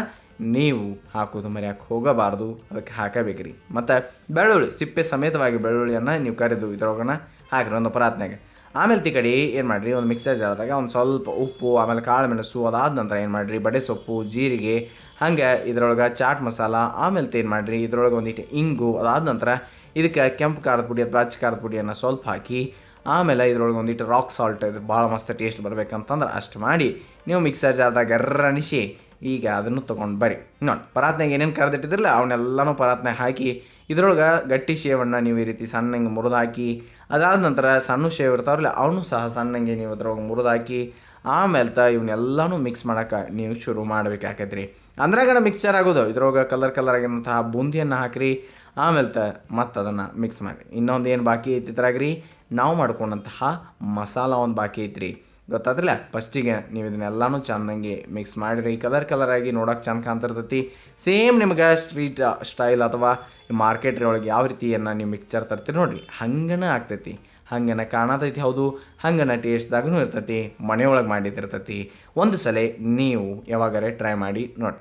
S1: ನೀವು ಹಾಕೋದು ಮರ್ಯಾಕೆ ಹೋಗಬಾರ್ದು, ಅದಕ್ಕೆ ಹಾಕಬೇಕ್ರಿ. ಮತ್ತು ಬೆಳ್ಳುಳ್ಳಿ ಸಿಪ್ಪೆ ಸಮೇತವಾಗಿ ಬೆಳ್ಳುಳ್ಳಿಯನ್ನು ನೀವು ಕರೆದು ಇದ್ರೊಳಗನ ಹಾಕಿರಿ ಒಂದು ಪರಾತ್ನಾಗ. ಆಮೇಲೆ ಈ ಕಡೆ ಏನು ಮಾಡಿರಿ, ಒಂದು ಮಿಕ್ಸರ್ ಜಾರದಾಗ ಒಂದು ಸ್ವಲ್ಪ ಉಪ್ಪು, ಆಮೇಲೆ ಕಾಳು ಮೆಣಸು, ಅದಾದ ನಂತರ ಏನು ಮಾಡಿರಿ ಬಡೆ ಸೊಪ್ಪು, ಜೀರಿಗೆ, ಹಾಗೆ ಇದ್ರೊಳಗೆ ಚಾಟ್ ಮಸಾಲ, ಆಮೇಲೆ ಏನು ಮಾಡಿರಿ ಇದ್ರೊಳಗೆ ಒಂದಿಟ್ಟು ಇಂಗು, ಅದಾದ ನಂತರ ಇದಕ್ಕೆ ಕೆಂಪು ಖಾರದ ಪುಡಿ ಅಥವಾ ಅಚ್ಚ ಖಾರದ ಪುಡಿಯನ್ನು ಸ್ವಲ್ಪ ಹಾಕಿ ಆಮೇಲೆ ಇದ್ರೊಳಗೆ ಒಂದಿಟ್ಟು ರಾಕ್ ಸಾಲ್ಟ್, ಇದು ಭಾಳ ಮಸ್ತ್ ಟೇಸ್ಟ್ ಬರ್ಬೇಕಂತಂದ್ರೆ ಅಷ್ಟು ಮಾಡಿ ನೀವು ಮಿಕ್ಸರ್ ಜಾರ್ದಾಗ ಎರ್ರಣಿಸಿ ಈಗ ಅದನ್ನು ತೊಗೊಂಡು ಬರ್ರಿ. ನೋಡಿ ಪರಾತ್ನಾಗ ಏನೇನು ಕರೆದಿಟ್ಟಿದ್ರಲ್ಲ ಅವನ್ನೆಲ್ಲನೂ ಪರಾತ್ನಾಗ ಹಾಕಿ ಇದ್ರೊಳಗೆ ಗಟ್ಟಿ ಶೇವನ್ನು ನೀವು ಈ ರೀತಿ ಸಣ್ಣಂಗೆ ಮುರಿದು ಹಾಕಿ, ಅದಾದ ನಂತರ ಸಣ್ಣ ಶೇವ್ ಇರ್ತಾವ್ರಲ್ಲ ಅವನು ಸಹ ಸಣ್ಣಂಗೆ ನೀವು ಅದ್ರೊಳಗೆ ಮುರಿದು ಹಾಕಿ ಆಮೇಲೆ ಇವನ್ನೆಲ್ಲನೂ ಮಿಕ್ಸ್ ಮಾಡೋಕೆ ನೀವು ಶುರು ಮಾಡಬೇಕಾಕೈತ್ರಿ. ಅಂದ್ರಾಗಣ ಮಿಕ್ಸ್ಚರ್ ಆಗೋದು. ಇದ್ರೊಳಗೆ ಕಲರ್ ಆಗಿರೋಂತಹ ಬೂಂದಿಯನ್ನು ಹಾಕಿರಿ. ಆಮೇಲೆ ಮತ್ತು ಅದನ್ನು ಮಿಕ್ಸ್ ಮಾಡಿ. ಇನ್ನೊಂದು ಏನು ಬಾಕಿ ಐತಿ ಇದ್ರಾಗ್ರಿ, ನಾವು ಮಾಡ್ಕೊಂಡಂತಹ ಮಸಾಲ ಒಂದು ಬಾಕಿ ಐತ್ರಿ, ಗೊತ್ತಾದ್ರಲ್ಲ. ಫಸ್ಟಿಗೆ ನೀವು ಇದನ್ನೆಲ್ಲನೂ ಚೆಂದಂಗೆ ಮಿಕ್ಸ್ ಮಾಡಿರಿ. ಕಲರ್ ಆಗಿ ನೋಡೋಕೆ ಚೆಂದ ಕಾಣ್ತಿರ್ತೈತಿ. ಸೇಮ್ ನಿಮ್ಗೆ ಸ್ಟ್ರೀಟ್ ಸ್ಟೈಲ್ ಅಥವಾ ಮಾರ್ಕೆಟ್ ಒಳಗೆ ಯಾವ ರೀತಿಯನ್ನು ನೀವು ಮಿಕ್ಸ್ಚರ್ ತರ್ತೀರಿ ನೋಡಿರಿ, ಹಂಗನ ಆಗ್ತೈತಿ. ಹಂಗನ ಕಾಣತೈತಿ, ಹೌದು, ಹಂಗನ ಟೇಸ್ಟ್ದಾಗೂ ಇರ್ತೈತಿ. ಮನೆಯೊಳಗೆ ಮಾಡಿದಿರ್ತೈತಿ. ಒಂದು ಸಲ ನೀವು ಯಾವಾಗಾರೆ ಟ್ರೈ ಮಾಡಿ ನೋಡಿ,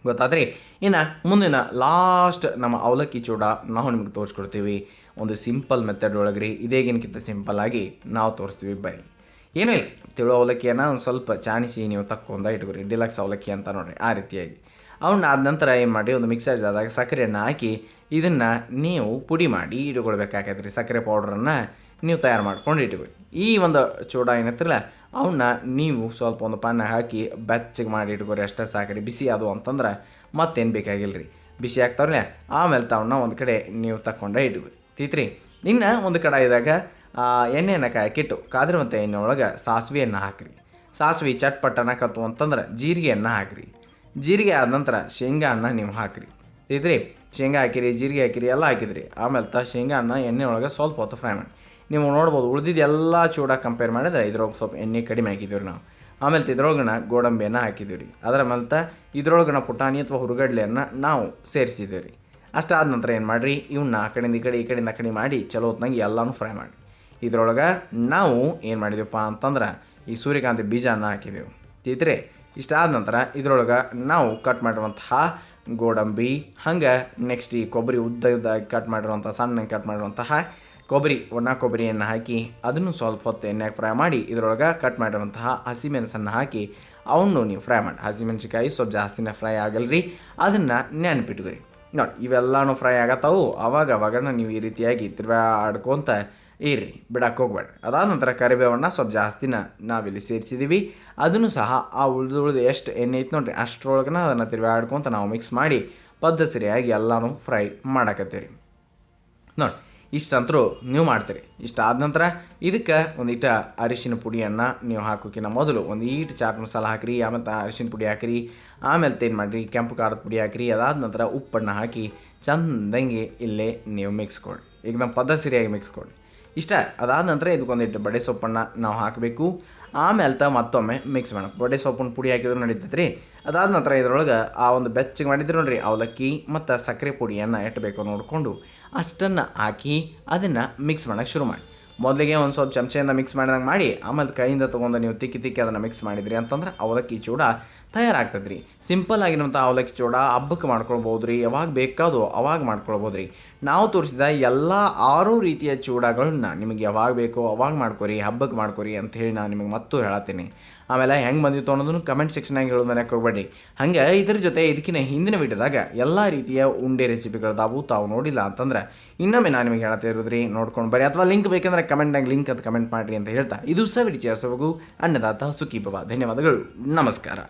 S1: ಗೊತ್ತಾದ್ರಿ. ಇನ್ನು ಮುಂದಿನ ಲಾಸ್ಟ್ ನಮ್ಮ ಅವಲಕ್ಕಿ ಚೂಡ ನಾವು ನಿಮ್ಗೆ ತೋರಿಸ್ಕೊಡ್ತೀವಿ ಒಂದು ಸಿಂಪಲ್ ಮೆಥಡ್ ಒಳಗೆ ರೀ. ಇದೇಗಿನಕ್ಕಿಂತ ಸಿಂಪಲ್ಲಾಗಿ ನಾವು ತೋರಿಸ್ತೀವಿ. ಬನ್ನಿ. ಏನೂ ಇಲ್ಲ, ತಿಳು ಅವಲಕ್ಕಿಯನ್ನು ಒಂದು ಸ್ವಲ್ಪ ಚಾಣಿಸಿ ನೀವು ತಕ್ಕೊಂಡ ಇಟ್ಕೊರಿ. ಡಿಲಕ್ಸ್ ಅವಲಕ್ಕಿ ಅಂತ ನೋಡಿರಿ, ಆ ರೀತಿಯಾಗಿ ಅವನ್ನ ಆದ ನಂತರ ಏನು ಮಾಡಿ ಒಂದು ಮಿಕ್ಸರ್ ಜಾರ್ದಾಗ ಸಕ್ಕರೆಯನ್ನು ಹಾಕಿ ಇದನ್ನು ನೀವು ಪುಡಿ ಮಾಡಿ ಇಟ್ಕೊಳ್ಬೇಕಾಗೈತೆ. ಸಕ್ಕರೆ ಪೌಡ್ರನ್ನು ನೀವು ತಯಾರು ಮಾಡ್ಕೊಂಡು ಇಟ್ಕೊಳ್ಳಿ. ಈ ಒಂದು ಚೂಡ ಏನತ್ತಿರಲ್ಲ ಅವನ್ನ ನೀವು ಸ್ವಲ್ಪ ಒಂದು ಪಾನ ಹಾಕಿ ಬೆಚ್ಚಗೆ ಮಾಡಿ ಇಟ್ಕೊರಿ, ಅಷ್ಟೇ ಸಾಕ್ರಿ. ಬಿಸಿ ಅದು ಅಂತಂದ್ರೆ ಮತ್ತೇನು ಬೇಕಾಗಿಲ್ಲ ರೀ. ಬಿಸಿ ಆಗ್ತಾವ್ರಲ್ಲ ಆಮೇಲೆ ತಾವನ್ನ ಒಂದು ಕಡೆ ನೀವು ತಗೊಂಡೆ ಇಟ್ಕೊರಿ ತೀತ್ರಿ. ಇನ್ನು ಒಂದು ಕಡಾಯಿದಾಗ ಎಣ್ಣೆಯನ್ನು ಕಾಯಕ್ಕಿಟ್ಟು ಕಾದಿರುವಂಥ ಎಣ್ಣೆ ಒಳಗೆ ಸಾಸಿವೆಯನ್ನು ಹಾಕಿರಿ. ಸಾಸಿವೆ ಚಟ್ಪಟ್ ಅನ್ನಕತ್ತು ಅಂತಂದ್ರೆ ಜೀರಿಗೆಯನ್ನು ಹಾಕಿರಿ. ಜೀರಿಗೆ ಆದ ನಂತರ ಶೇಂಗಾನ ನೀವು ಹಾಕಿರಿ ತೀತ್ರಿ. ಶೇಂಗಾ ಹಾಕಿರಿ, ಜೀರಿಗೆ ಹಾಕಿರಿ, ಎಲ್ಲ ಹಾಕಿದ್ರಿ. ಆಮೇಲೆ ಶೇಂಗಾನ ಎಣ್ಣೆ ಒಳಗೆ ಸ್ವಲ್ಪ ಹೊತ್ತು ಫ್ರೈ ಮಾಡಿ. ನೀವು ನೋಡ್ಬೋದು ಉಳಿದಿದ್ದು ಎಲ್ಲ ಚೂಡ ಕಂಪೇರ್ ಮಾಡಿದ್ರೆ ಇದ್ರೊಳಗೆ ಸ್ವಲ್ಪ ಎಣ್ಣೆ ಕಡಿಮೆ ಹಾಕಿದ್ದೀವಿ ನಾವು. ಆಮೇಲೆ ಇದ್ರೊಳಗನ ಗೋಡಂಬಿಯನ್ನು ಹಾಕಿದ್ದೀವಿ ರೀ. ಅದರ ಮೇಲೆ ಇದ್ರೊಳಗನ ಪುಟಾಣಿ ಅಥವಾ ಹುರುಗಡ್ಲೆಯನ್ನು ನಾವು ಸೇರಿಸಿದ್ದೀವಿ ರೀ. ಅಷ್ಟಾದ ನಂತರ ಏನು ಮಾಡಿರಿ, ಇವನ್ನ ಆ ಕಡೆಯಿಂದ ಈ ಕಡೆಯಿಂದ ಆ ಕಡೆ ಮಾಡಿ ಚಲೋ ಹೊತ್ನಾಗ ಎಲ್ಲನೂ ಫ್ರೈ ಮಾಡಿ. ಇದ್ರೊಳಗೆ ನಾವು ಏನು ಮಾಡಿದೆವಪ್ಪ ಅಂತಂದ್ರೆ ಈ ಸೂರ್ಯಕಾಂತಿ ಬೀಜನ ಹಾಕಿದೆವು ತೀತ್ರಿ. ಇಷ್ಟಾದ ನಂತರ ಇದ್ರೊಳಗೆ ನಾವು ಕಟ್ ಮಾಡಿರುವಂತಹ ಗೋಡಂಬಿ, ಹಂಗೆ ನೆಕ್ಸ್ಟ್ ಈ ಕೊಬ್ಬರಿ ಉದ್ದ ಕಟ್ ಮಾಡಿರುವಂಥ ಸಣ್ಣ ಕಟ್ ಮಾಡಿರುವಂತಹ ಕೊಬ್ಬರಿ, ಒಣ ಕೊಬ್ಬರಿಯನ್ನು ಹಾಕಿ ಅದನ್ನು ಸ್ವಲ್ಪ ಹೊತ್ತು ಎಣ್ಣೆಗೆ ಫ್ರೈ ಮಾಡಿ ಇದ್ರೊಳಗೆ ಕಟ್ ಮಾಡಿರುವಂತಹ ಹಸಿಮೆಣಸನ್ನು ಹಾಕಿ ಅವನು ನೀವು ಫ್ರೈ ಮಾಡಿ. ಹಸಿಮೆಣಸಿಕಾಯಿ ಸ್ವಲ್ಪ ಜಾಸ್ತಿನೇ ಫ್ರೈ ಆಗಲ್ರಿ, ಅದನ್ನು ನೆನಪಿಟ್ಕೊರಿ. ನೋಡಿ ಇವೆಲ್ಲನೂ ಫ್ರೈ ಆಗತ್ತಾವು. ಅವಾಗ ನೀವು ಈ ರೀತಿಯಾಗಿ ತಿರ್ಗಾಡ್ಕೊತ ಇರ್ರಿ, ಬಿಡಕ್ಕೆ ಹೋಗ್ಬೇಡ್ರಿ. ಅದಾದ ನಂತರ ಕರಿಬೇವನ್ನ ಸ್ವಲ್ಪ ಜಾಸ್ತಿನ ನಾವಿಲ್ಲಿ ಸೇರಿಸಿದ್ದೀವಿ. ಅದನ್ನು ಸಹ ಆ ಉಳಿದು ಎಷ್ಟು ಎಣ್ಣೆ ಐತೆ ನೋಡಿರಿ ಅಷ್ಟರೊಳಗನ ಅದನ್ನು ತಿರ್ಗಾಡ್ಕೊತ ನಾವು ಮಿಕ್ಸ್ ಮಾಡಿ ಪದ್ಧತಿಯಾಗಿ ಎಲ್ಲನೂ ಫ್ರೈ ಮಾಡಾಕತ್ತೀವಿ ನೋಡಿ. ಇಷ್ಟಂತರೂ ನೀವು ಮಾಡ್ತೀರಿ. ಇಷ್ಟ ಆದ ನಂತರ ಇದಕ್ಕೆ ಒಂದೀಟ ಅರಿಶಿನ ಪುಡಿಯನ್ನು ನೀವು ಹಾಕೋಕ್ಕಿಂತ ಮೊದಲು ಒಂದು ಈಟು ಚಾಟ್ ಮಸಾಲ ಹಾಕಿರಿ. ಆಮೇಲೆ ಅರಿಶಿನ ಪುಡಿ ಹಾಕಿರಿ. ಆಮೇಲೆ ಏನು ಮಾಡಿರಿ, ಕೆಂಪು ಖಾರದ ಪುಡಿ ಹಾಕಿರಿ. ಅದಾದ ನಂತರ ಉಪ್ಪನ್ನು ಹಾಕಿ ಚಂದಂಗೆ ಇಲ್ಲೇ ನೀವು ಮಿಕ್ಸ್ ಕೊಡಿ. ಈಗ ನಮ್ಮ ಪದ್ಧತಿಯಾಗಿ ಮಿಕ್ಸ್ ಕೊಡಿ. ಇಷ್ಟ ಅದಾದ ನಂತರ ಇದಕ್ಕೊಂದಿಟ್ಟು ಬಡೆ ಸೊಪ್ಪನ್ನು ನಾವು ಹಾಕಬೇಕು. ಆಮೇಲೆ ಮತ್ತೊಮ್ಮೆ ಮಿಕ್ಸ್ ಮಾಡೋಣ. ಬಡೆ ಸೊಪ್ಪನ್ನು ಪುಡಿ ಹಾಕಿದ್ರು ನಡೀತೈತೆ ರೀ. ಅದಾದ ನಂತರ ಇದ್ರೊಳಗೆ ಆ ಒಂದು ಬೆಚ್ಚಗೆ ಮಾಡಿದ್ರು ನೋಡಿರಿ ಅವಲಕ್ಕಿ ಮತ್ತು ಸಕ್ಕರೆ ಪುಡಿಯನ್ನು ಇಟ್ಟಬೇಕು ನೋಡಿಕೊಂಡು ಅಷ್ಟನ್ನು ಹಾಕಿ ಅದನ್ನು ಮಿಕ್ಸ್ ಮಾಡೋಕ್ಕೆ ಶುರು ಮಾಡಿ. ಮೊದಲಿಗೆ ಒಂದು ಸ್ವಲ್ಪ ಚಮಚೆಯಿಂದ ಮಿಕ್ಸ್ ಮಾಡಿದಂಗೆ ಮಾಡಿ ಆಮೇಲೆ ಕೈಯಿಂದ ತೊಗೊಂಡು ನೀವು ತಿಕ್ಕಿ ಅದನ್ನು ಮಿಕ್ಸ್ ಮಾಡಿದ್ರಿ ಅಂತಂದ್ರೆ ಅವಲಕ್ಕಿ ಚೂಡ ತಯಾರಾಗ್ತದೆ ರೀ. ಸಿಂಪಲ್ ಆಗಿರುವಂಥ ಅವಲಕ್ಕಿ ಚೂಡ ಹಬ್ಬಕ್ಕೆ ಮಾಡ್ಕೊಳ್ಬೋದು ರೀ, ಯಾವಾಗ ಬೇಕಾದೋ ಅವಾಗ ಮಾಡ್ಕೊಳ್ಬೋದು ರೀ. ನಾವು ತೋರಿಸಿದ ಎಲ್ಲ 6 ರೀತಿಯ ಚೂಡಗಳನ್ನ ನಿಮಗೆ ಯಾವಾಗ ಬೇಕೋ ಅವಾಗ ಮಾಡ್ಕೊರಿ, ಹಬ್ಬಕ್ಕೆ ಮಾಡ್ಕೊರಿ ಅಂತ ಹೇಳಿ ನಾನು ನಿಮಗೆ ಮತ್ತೂ ಹೇಳತ್ತೀನಿ. ಆಮೇಲೆ ಹೆಂಗೆ ಬಂದಿತ್ತು ಅನ್ನೋದನ್ನು ಕಮೆಂಟ್ ಸೆಕ್ಷನಾಗಿ ಹೇಳೋದು ಮನೆಗೆ ಹೋಗ್ಬೇಡಿ. ಹಾಗೆ ಇದ್ರ ಜೊತೆ ಇದಕ್ಕಿಂತ ಹಿಂದಿನ ವಿಡಿಯೋದಾಗ ಎಲ್ಲ ರೀತಿಯ ಉಂಡೆ ರೆಸಿಪಿಗಳದಾವು, ತಾವು ನೋಡಿಲ್ಲ ಅಂತಂದ್ರೆ ಇನ್ನೊಮ್ಮೆ ನಾನು ನಿಮಗೆ ಹೇಳ್ತಾ ಇರೋದು ರೀ, ನೋಡ್ಕೊಂಡು ಬರ್ರಿ. ಅಥವಾ ಲಿಂಕ್ ಬೇಕಂದ್ರೆ ಕಮೆಂಟ್ನಾಗ ಲಿಂಕ್ ಅಂತ ಕಮೆಂಟ್ ಮಾಡಿರಿ ಅಂತ ಹೇಳ್ತಾ ಇದು ಸವಿಡಿ ಚೇರ್ಸೋಗು ಅನ್ನದಾತ ಸುಖಿ ಭವ. ಧನ್ಯವಾದಗಳು, ನಮಸ್ಕಾರ.